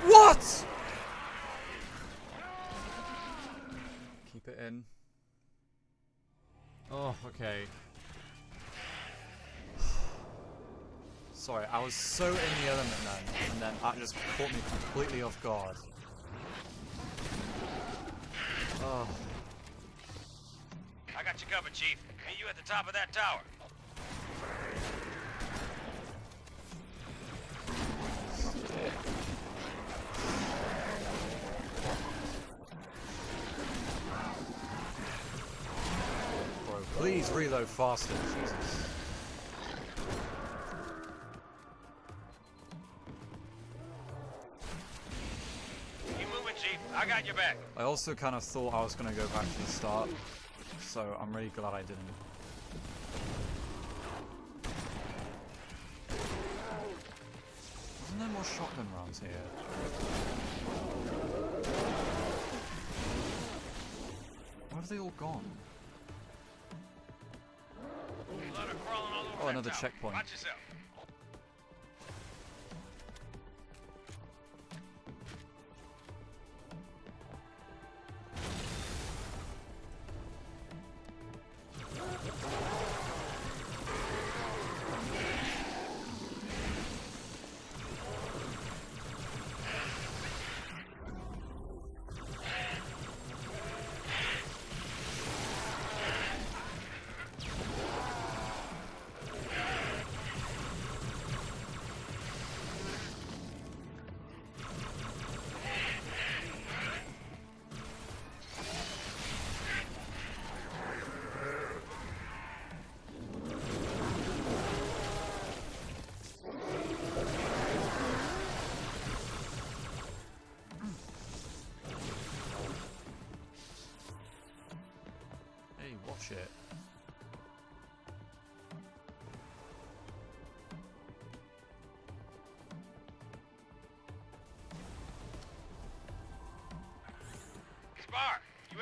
What? Keep it in. Oh, okay. Sorry, I was so in the element then, and then that just caught me completely off guard. Oh. I got you covered, Chief. Meet you at the top of that tower. Bro, please reload faster, Jesus. Keep moving, Chief. I got your back. I also kind of thought I was going to go back to the start, so I'm really glad I didn't. Wasn't there more shotgun rounds here? Where have they all gone? Blood are crawling all over Oh, that another tower. checkpoint. Watch yourself.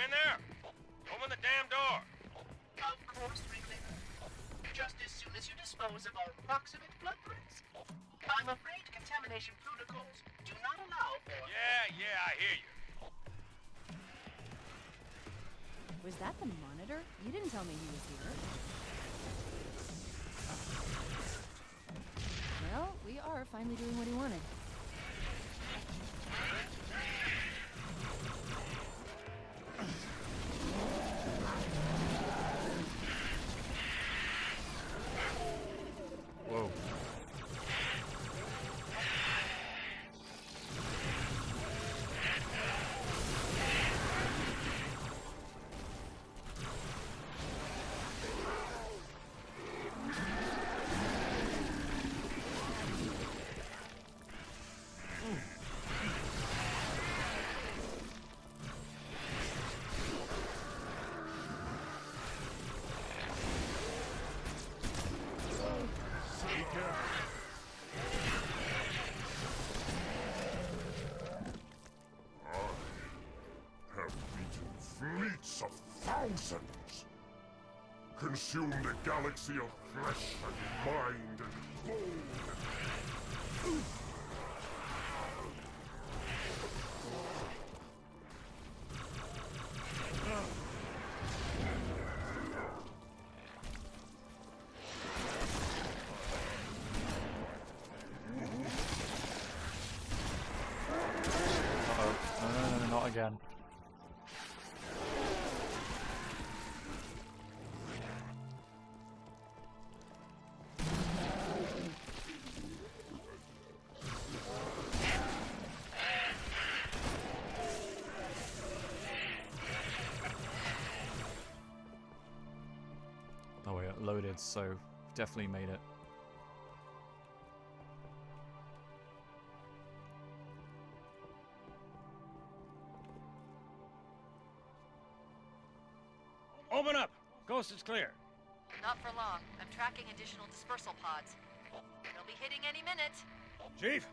in there? Open the damn door. Of course, Ringleader. Just as soon as you dispose of our proximate blood prints. I'm afraid contamination protocols do not allow for... Yeah, I hear you. Was that the Monitor? You didn't tell me he was here. Well, we are finally doing what he wanted. Whoa. Fleets of thousands, consumed a galaxy of flesh and mind and bone. Uh-oh. No, not again. Oh wait, it loaded, so definitely made it. Open up! Coast is clear. Not for long. I'm tracking additional dispersal pods. They'll be hitting any minute. Chief,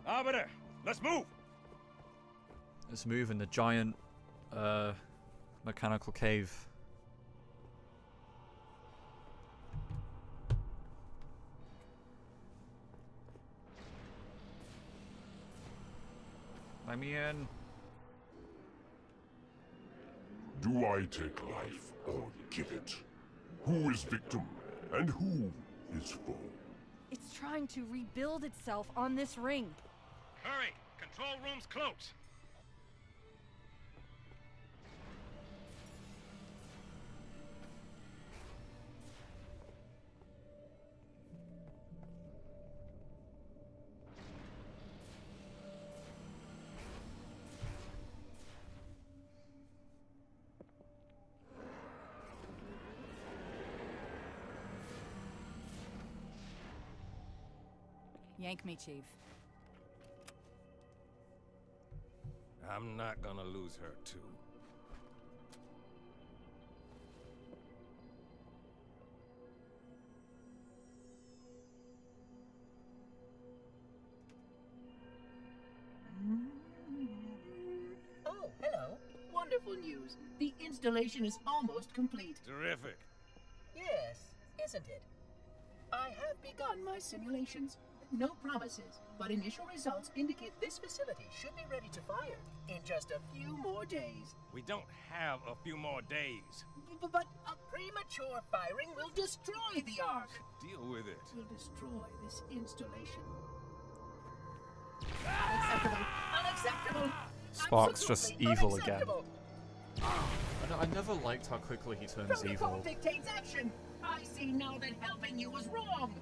Arbiter, let's move! Let's move in the giant mechanical cave. Let me in. Do I take life or give it? Who is victim and who is foe? It's trying to rebuild itself on this ring. Hurry! Control room's close. Yank me, Chief. I'm not gonna lose her, too. Oh, hello. Wonderful news. The installation is almost complete. Terrific. Yes, isn't it? I have begun my simulations. No promises, but initial results indicate this facility should be ready to fire in just a few more days. We don't have a few more days. But a premature firing will destroy the Ark. Deal with it. Will destroy this installation. Unacceptable! Unacceptable! Spark's just evil again. Unacceptable. I never liked how quickly he turns Protocol evil. dictates action. I see now that helping you was wrong.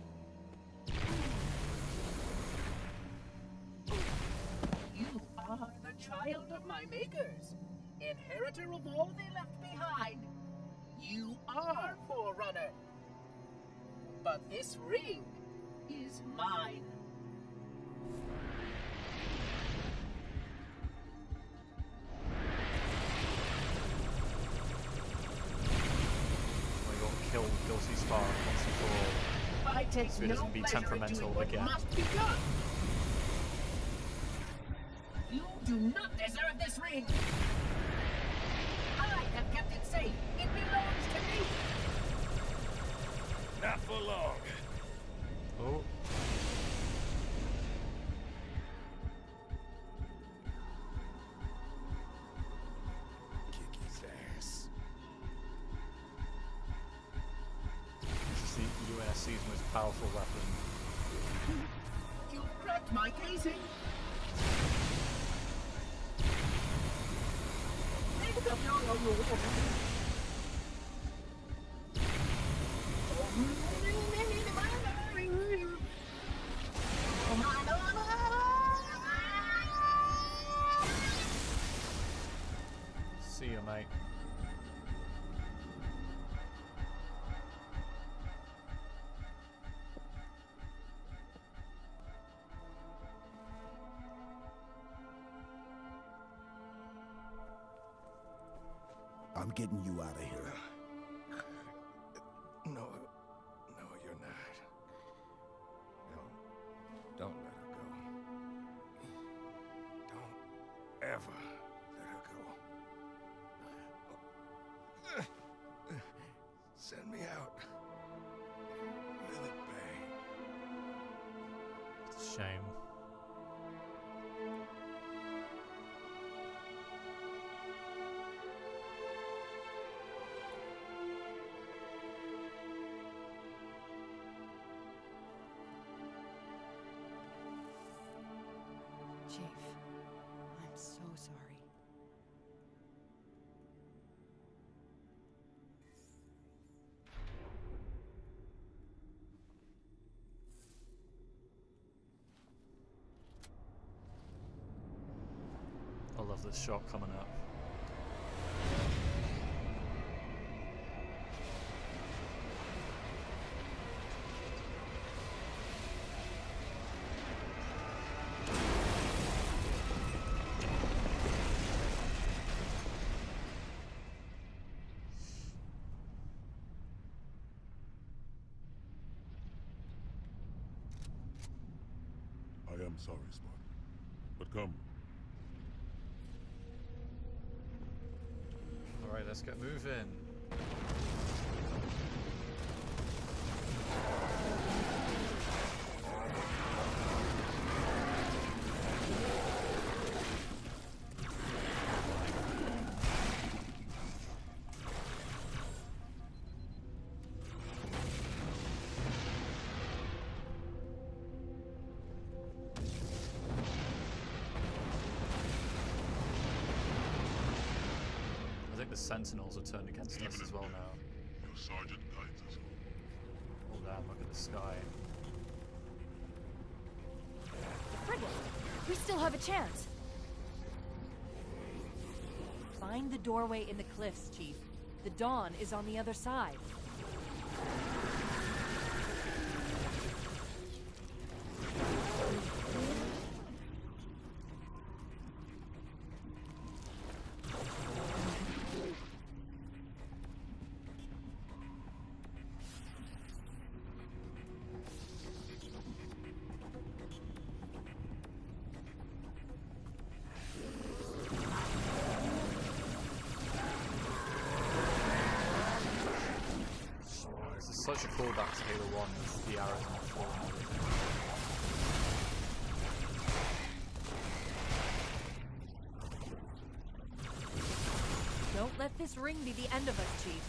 You are the child of my makers, inheritor of all they left behind. You are Forerunner. But this ring is mine. We got to kill Guilty Spark once and for all. I take So he no doesn't be pleasure in temperamental doing what again. must be done. You do not deserve this ring. I all along. Oh. Kick his ass. This is the UNSC's most powerful weapon. You cracked my casing. Pick up your overwhelm. See you, mate. I'm getting you out of here. No, no, you're not. No, don't let her go. Don't ever let her go. Send me out with a bang. It's a shame. Chief, I'm so sorry. I love this shot coming up. I am sorry, Spartan. But come. Alright, let's get moving. I think the Sentinels are turned against us as well now. Your sergeant guides us home. Oh damn, look at the sky. The frigate! We still have a chance! Find the doorway in the cliffs, Chief. The dawn is on the other side. This is such a callback to Halo 1 with the arrows on the floor and everything. Don't let this ring be the end of us, Chief.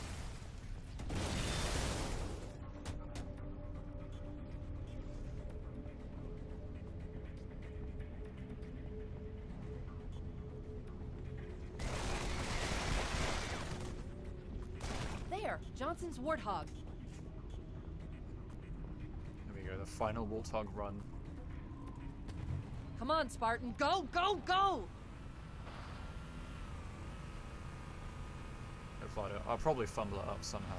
There! Johnson's Warthog. There we go, the final Warthog run. Come on, Spartan. Go, go, go! I'll probably fumble it up somehow.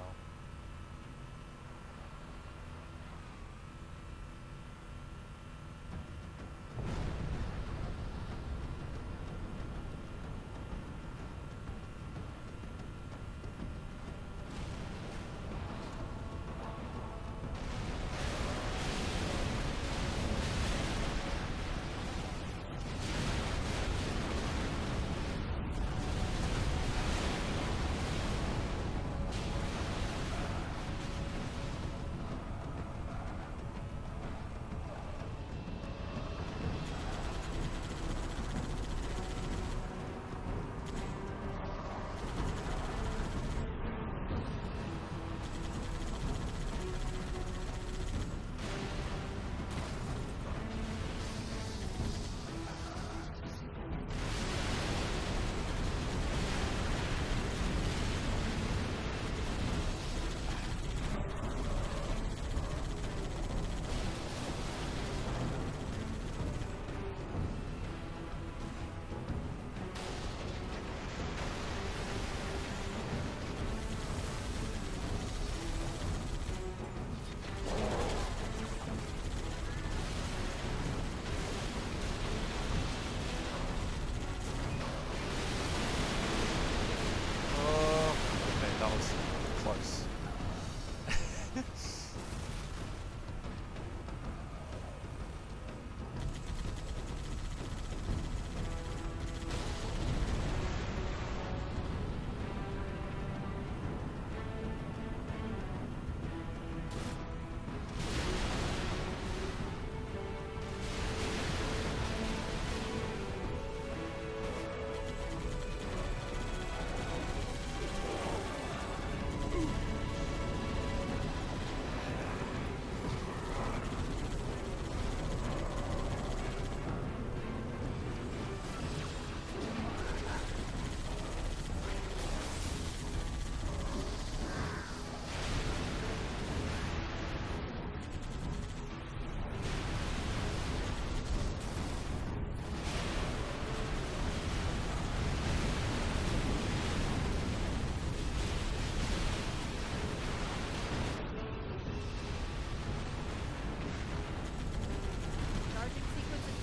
Charging sequence at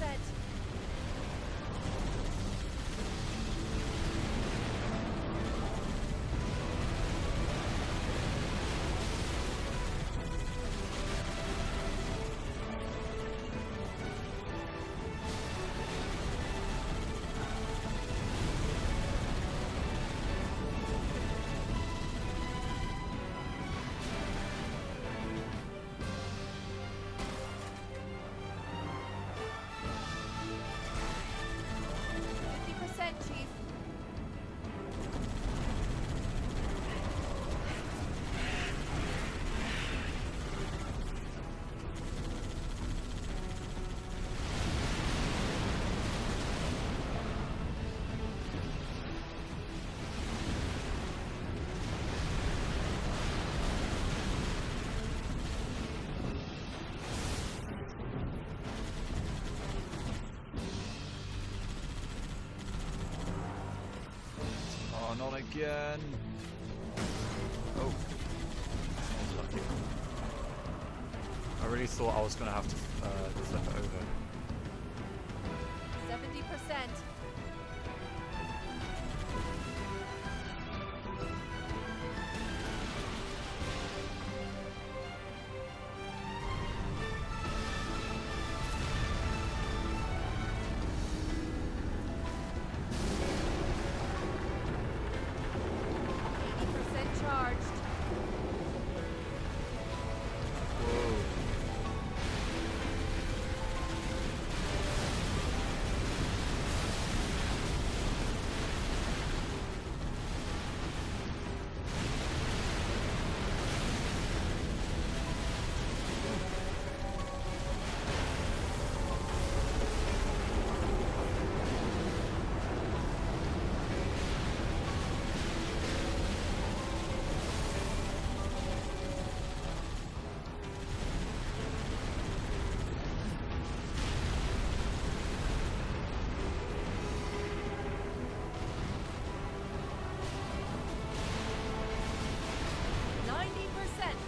30%. Chief. Oh, not again. Oh. Lucky. I really thought I was going to have to flip it over. 70%. Charged. Whoa.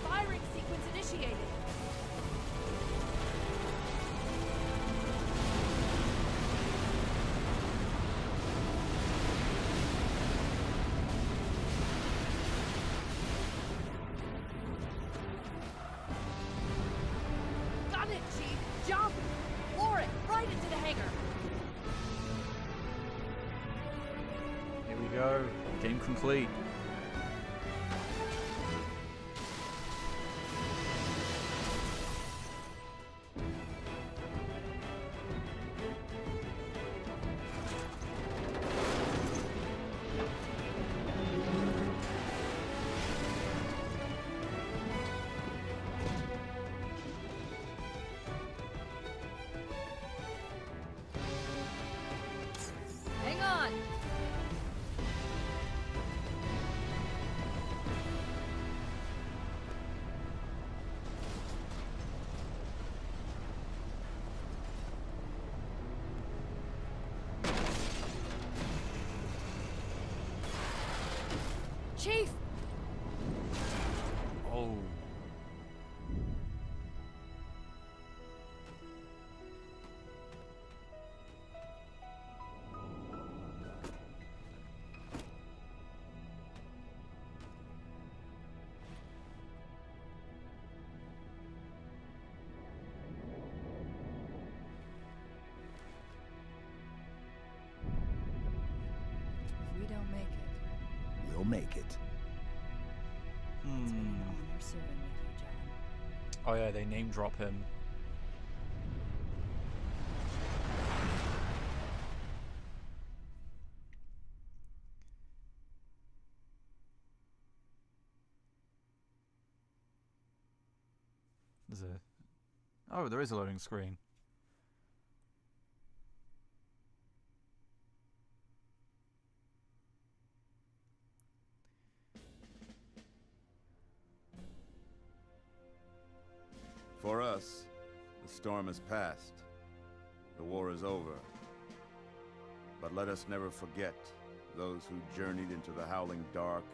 Firing sequence initiated. Got it, Chief. Jump! Floor it right into the hangar. Here we go. Game complete. Hang on. Chief! Oh. make it. It's been an honor serving with you, John. Oh yeah, they name drop him. Is it? Oh, there is a loading screen. For us, the storm has passed. The war is over. But let us never forget those who journeyed into the howling dark.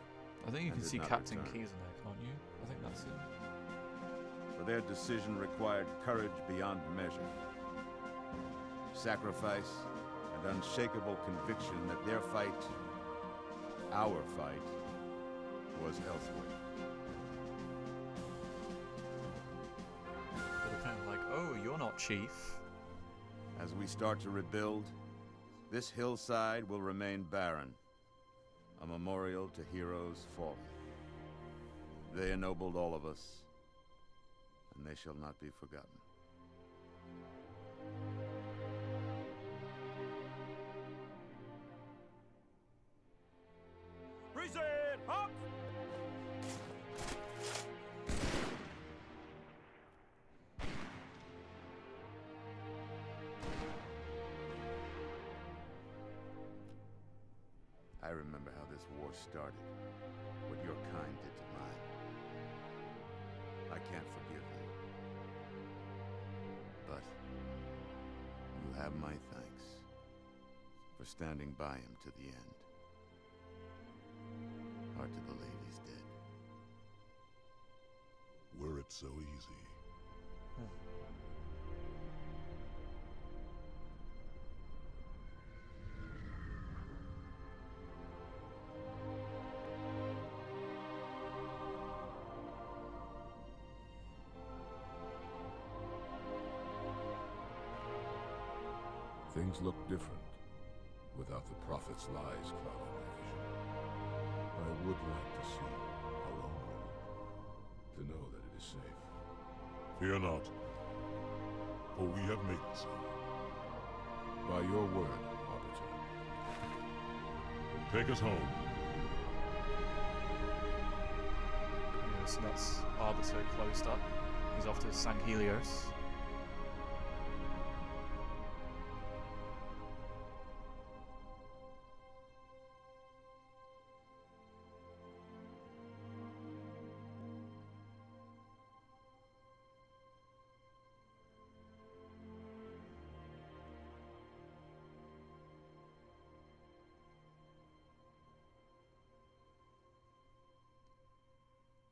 I think you and can did see not Captain return. Keys in there, can't you? I think that's it. For their decision required courage beyond measure, sacrifice, and unshakable conviction that their fight, our fight, was elsewhere. They're kind of like, oh, you're not chief. As we start to rebuild, this hillside will remain barren, a memorial to heroes fallen. They ennobled all of us, and they shall not be forgotten. Present! Hop! I remember how this war started, what your kind did to mine. I can't forgive you. But you have my thanks for standing by him to the end. Hard to believe he's dead. Were it so easy. Things look different without the Prophet's lies clouding my vision. I would like to see our own world, to know that it is safe. Fear not, for we have made it so. By your word, Arbiter. Take us home. Yeah, so that's Arbiter closed up. He's off to St. Helios.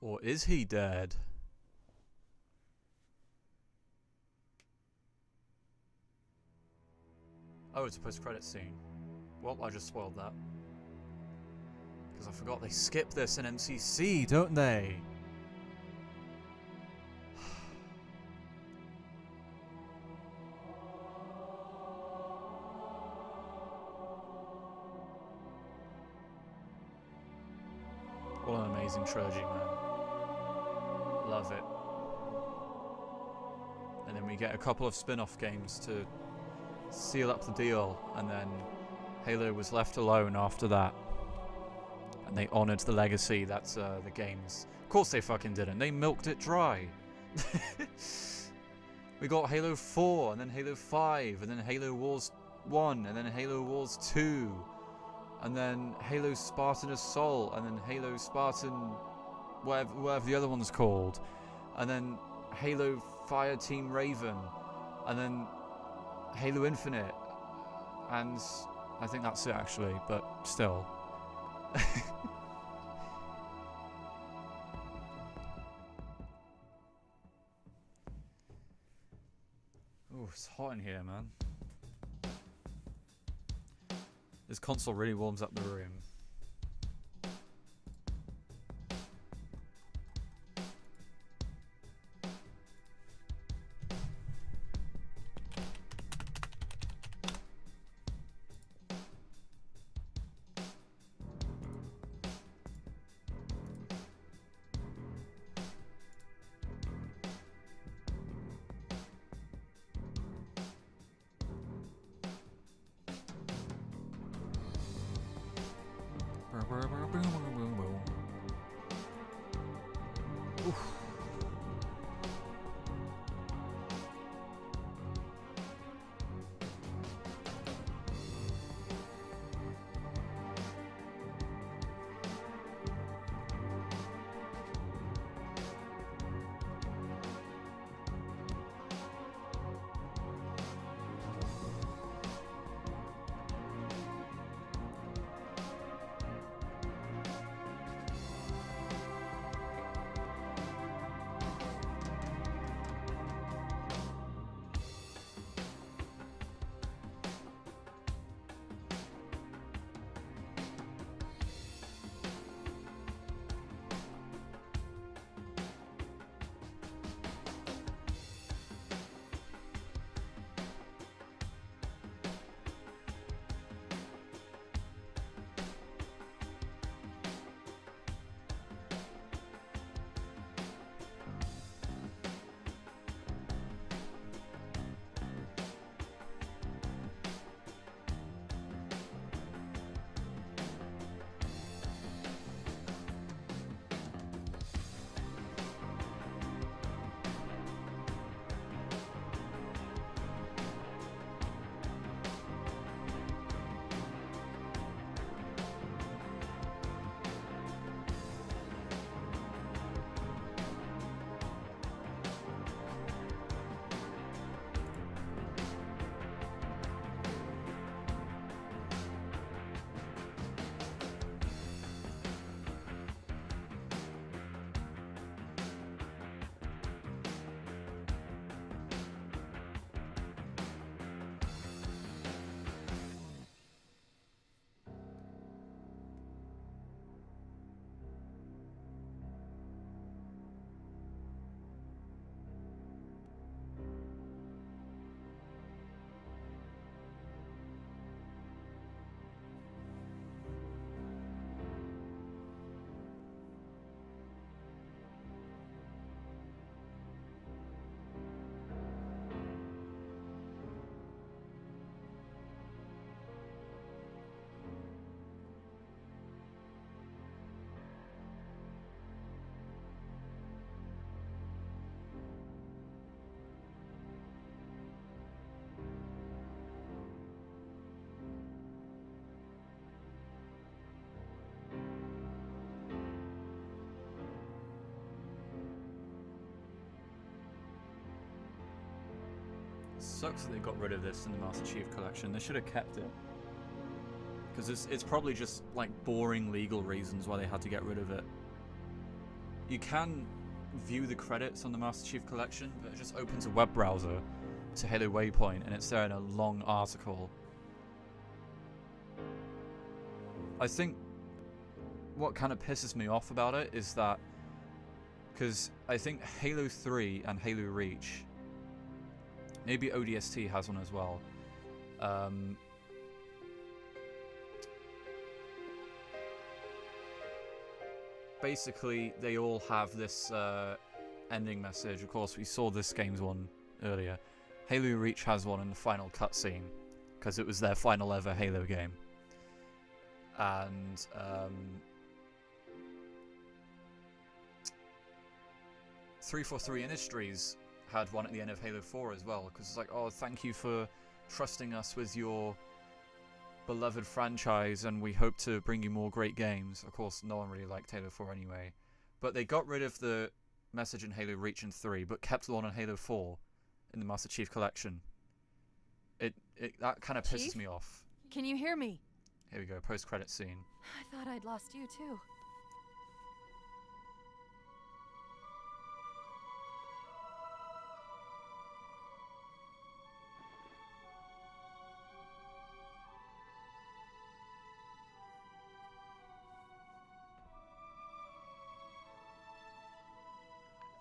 Or is he dead? Oh, it's a post-credit scene. Well, I just spoiled that. Because I forgot they skip this in MCC, don't they? What an amazing trilogy, man. Love it. And then we get a couple of spin-off games to seal up the deal, and then Halo was left alone after that. And they honored the legacy that's the games. Of course they fucking didn't. They milked it dry. We got Halo 4, and then Halo 5, and then Halo Wars 1, and then Halo Wars 2, and then Halo Spartan Assault, and then Halo Spartan whatever the other one's called, and then Halo Fire Team Raven, and then Halo Infinite, and I think that's it actually, but still. Oh, it's hot in here, man. This console really warms up the room. Oof. Sucks that they got rid of this in the Master Chief Collection. They should have kept it. Because it's probably just like boring legal reasons why they had to get rid of it. You can view the credits on the Master Chief Collection, but it just opens a web browser to Halo Waypoint and it's there in a long article. I think what kind of pisses me off about it is that, because I think Halo 3 and Halo Reach, maybe ODST has one as well, basically they all have this ending message. Of course, we saw this game's one earlier. Halo Reach has one in the final cutscene, because it was their final ever Halo game. And 343 Industries had one at the end of Halo 4 as well, because it's like, oh, thank you for trusting us with your beloved franchise, and we hope to bring you more great games. Of course, no one really liked Halo 4 anyway. But they got rid of the message in Halo Reach and 3, but kept the one in Halo 4 in the Master Chief Collection. That kind of pisses me off. Can you hear me? Here we go, post-credit scene. I thought I'd lost you too.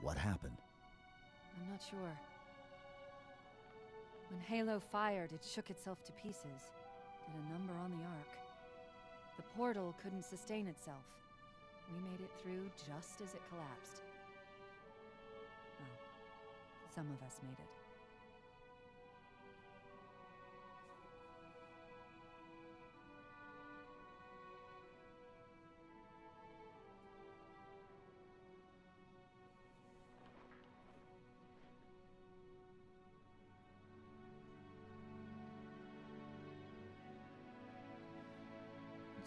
What happened? I'm not sure. When Halo fired, it shook itself to pieces. Did a number on the Ark. The portal couldn't sustain itself. We made it through just as it collapsed. Well, some of us made it.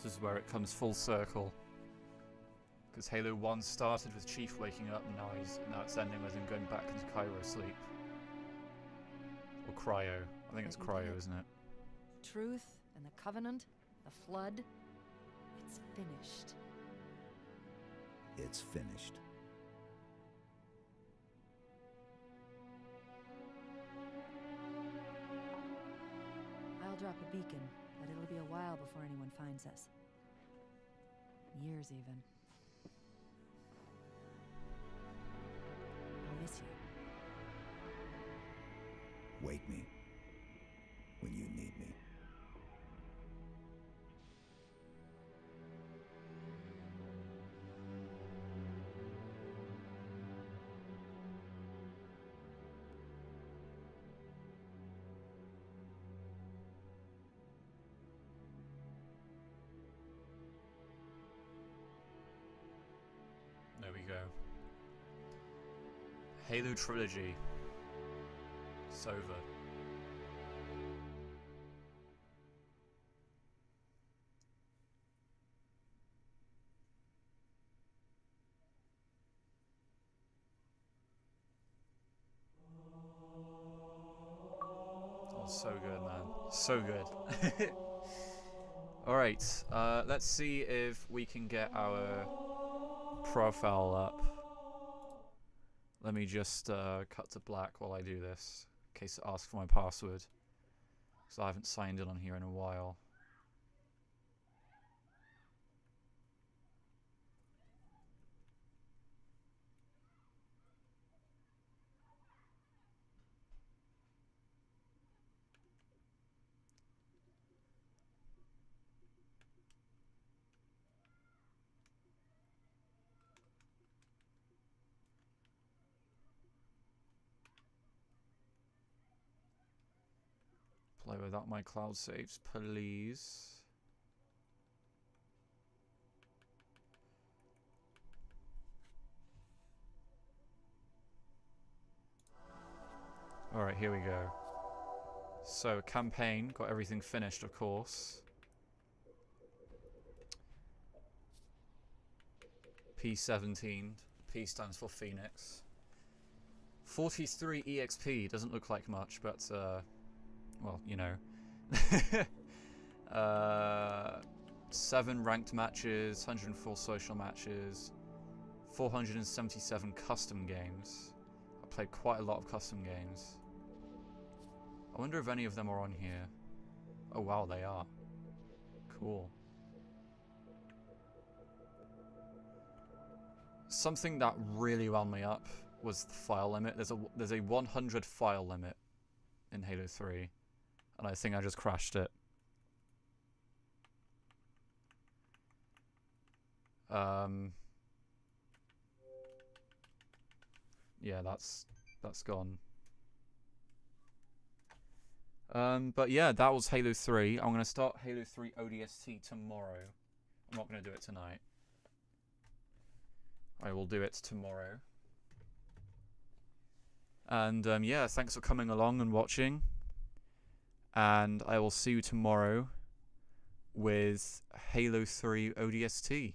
This is where it comes full circle. Because Halo 1 started with Chief waking up, and now it's ending with him going back into Cairo sleep. Or cryo. I think it's cryo, isn't it? Truth and the Covenant, the Flood. It's finished. It's finished. I'll drop a beacon, but it'll be a while before anyone finds us. Years, even. I'll miss you. Wake me when you need me. There we go. Halo Trilogy. It's over. Oh, so good, man. So good. Alright, let's see if we can get our profile up. Let me just cut to black while I do this, in case it asks for my password, because I haven't signed in on here in a while. Play without my cloud saves, please. Alright, here we go. So, campaign, got everything finished, of course. P17, P stands for Phoenix. 43 EXP, doesn't look like much, but well, you know. 7 ranked matches, 104 social matches, 477 custom games. I played quite a lot of custom games. I wonder if any of them are on here. Oh wow, they are. Cool. Something that really wound me up was the file limit. There's a 100 file limit in Halo 3. And I think I just crashed it. Yeah, that's gone. But yeah, that was Halo 3. I'm gonna start Halo 3 ODST tomorrow. I'm not gonna do it tonight. I will do it tomorrow. And yeah, thanks for coming along and watching. And I will see you tomorrow with Halo 3 ODST.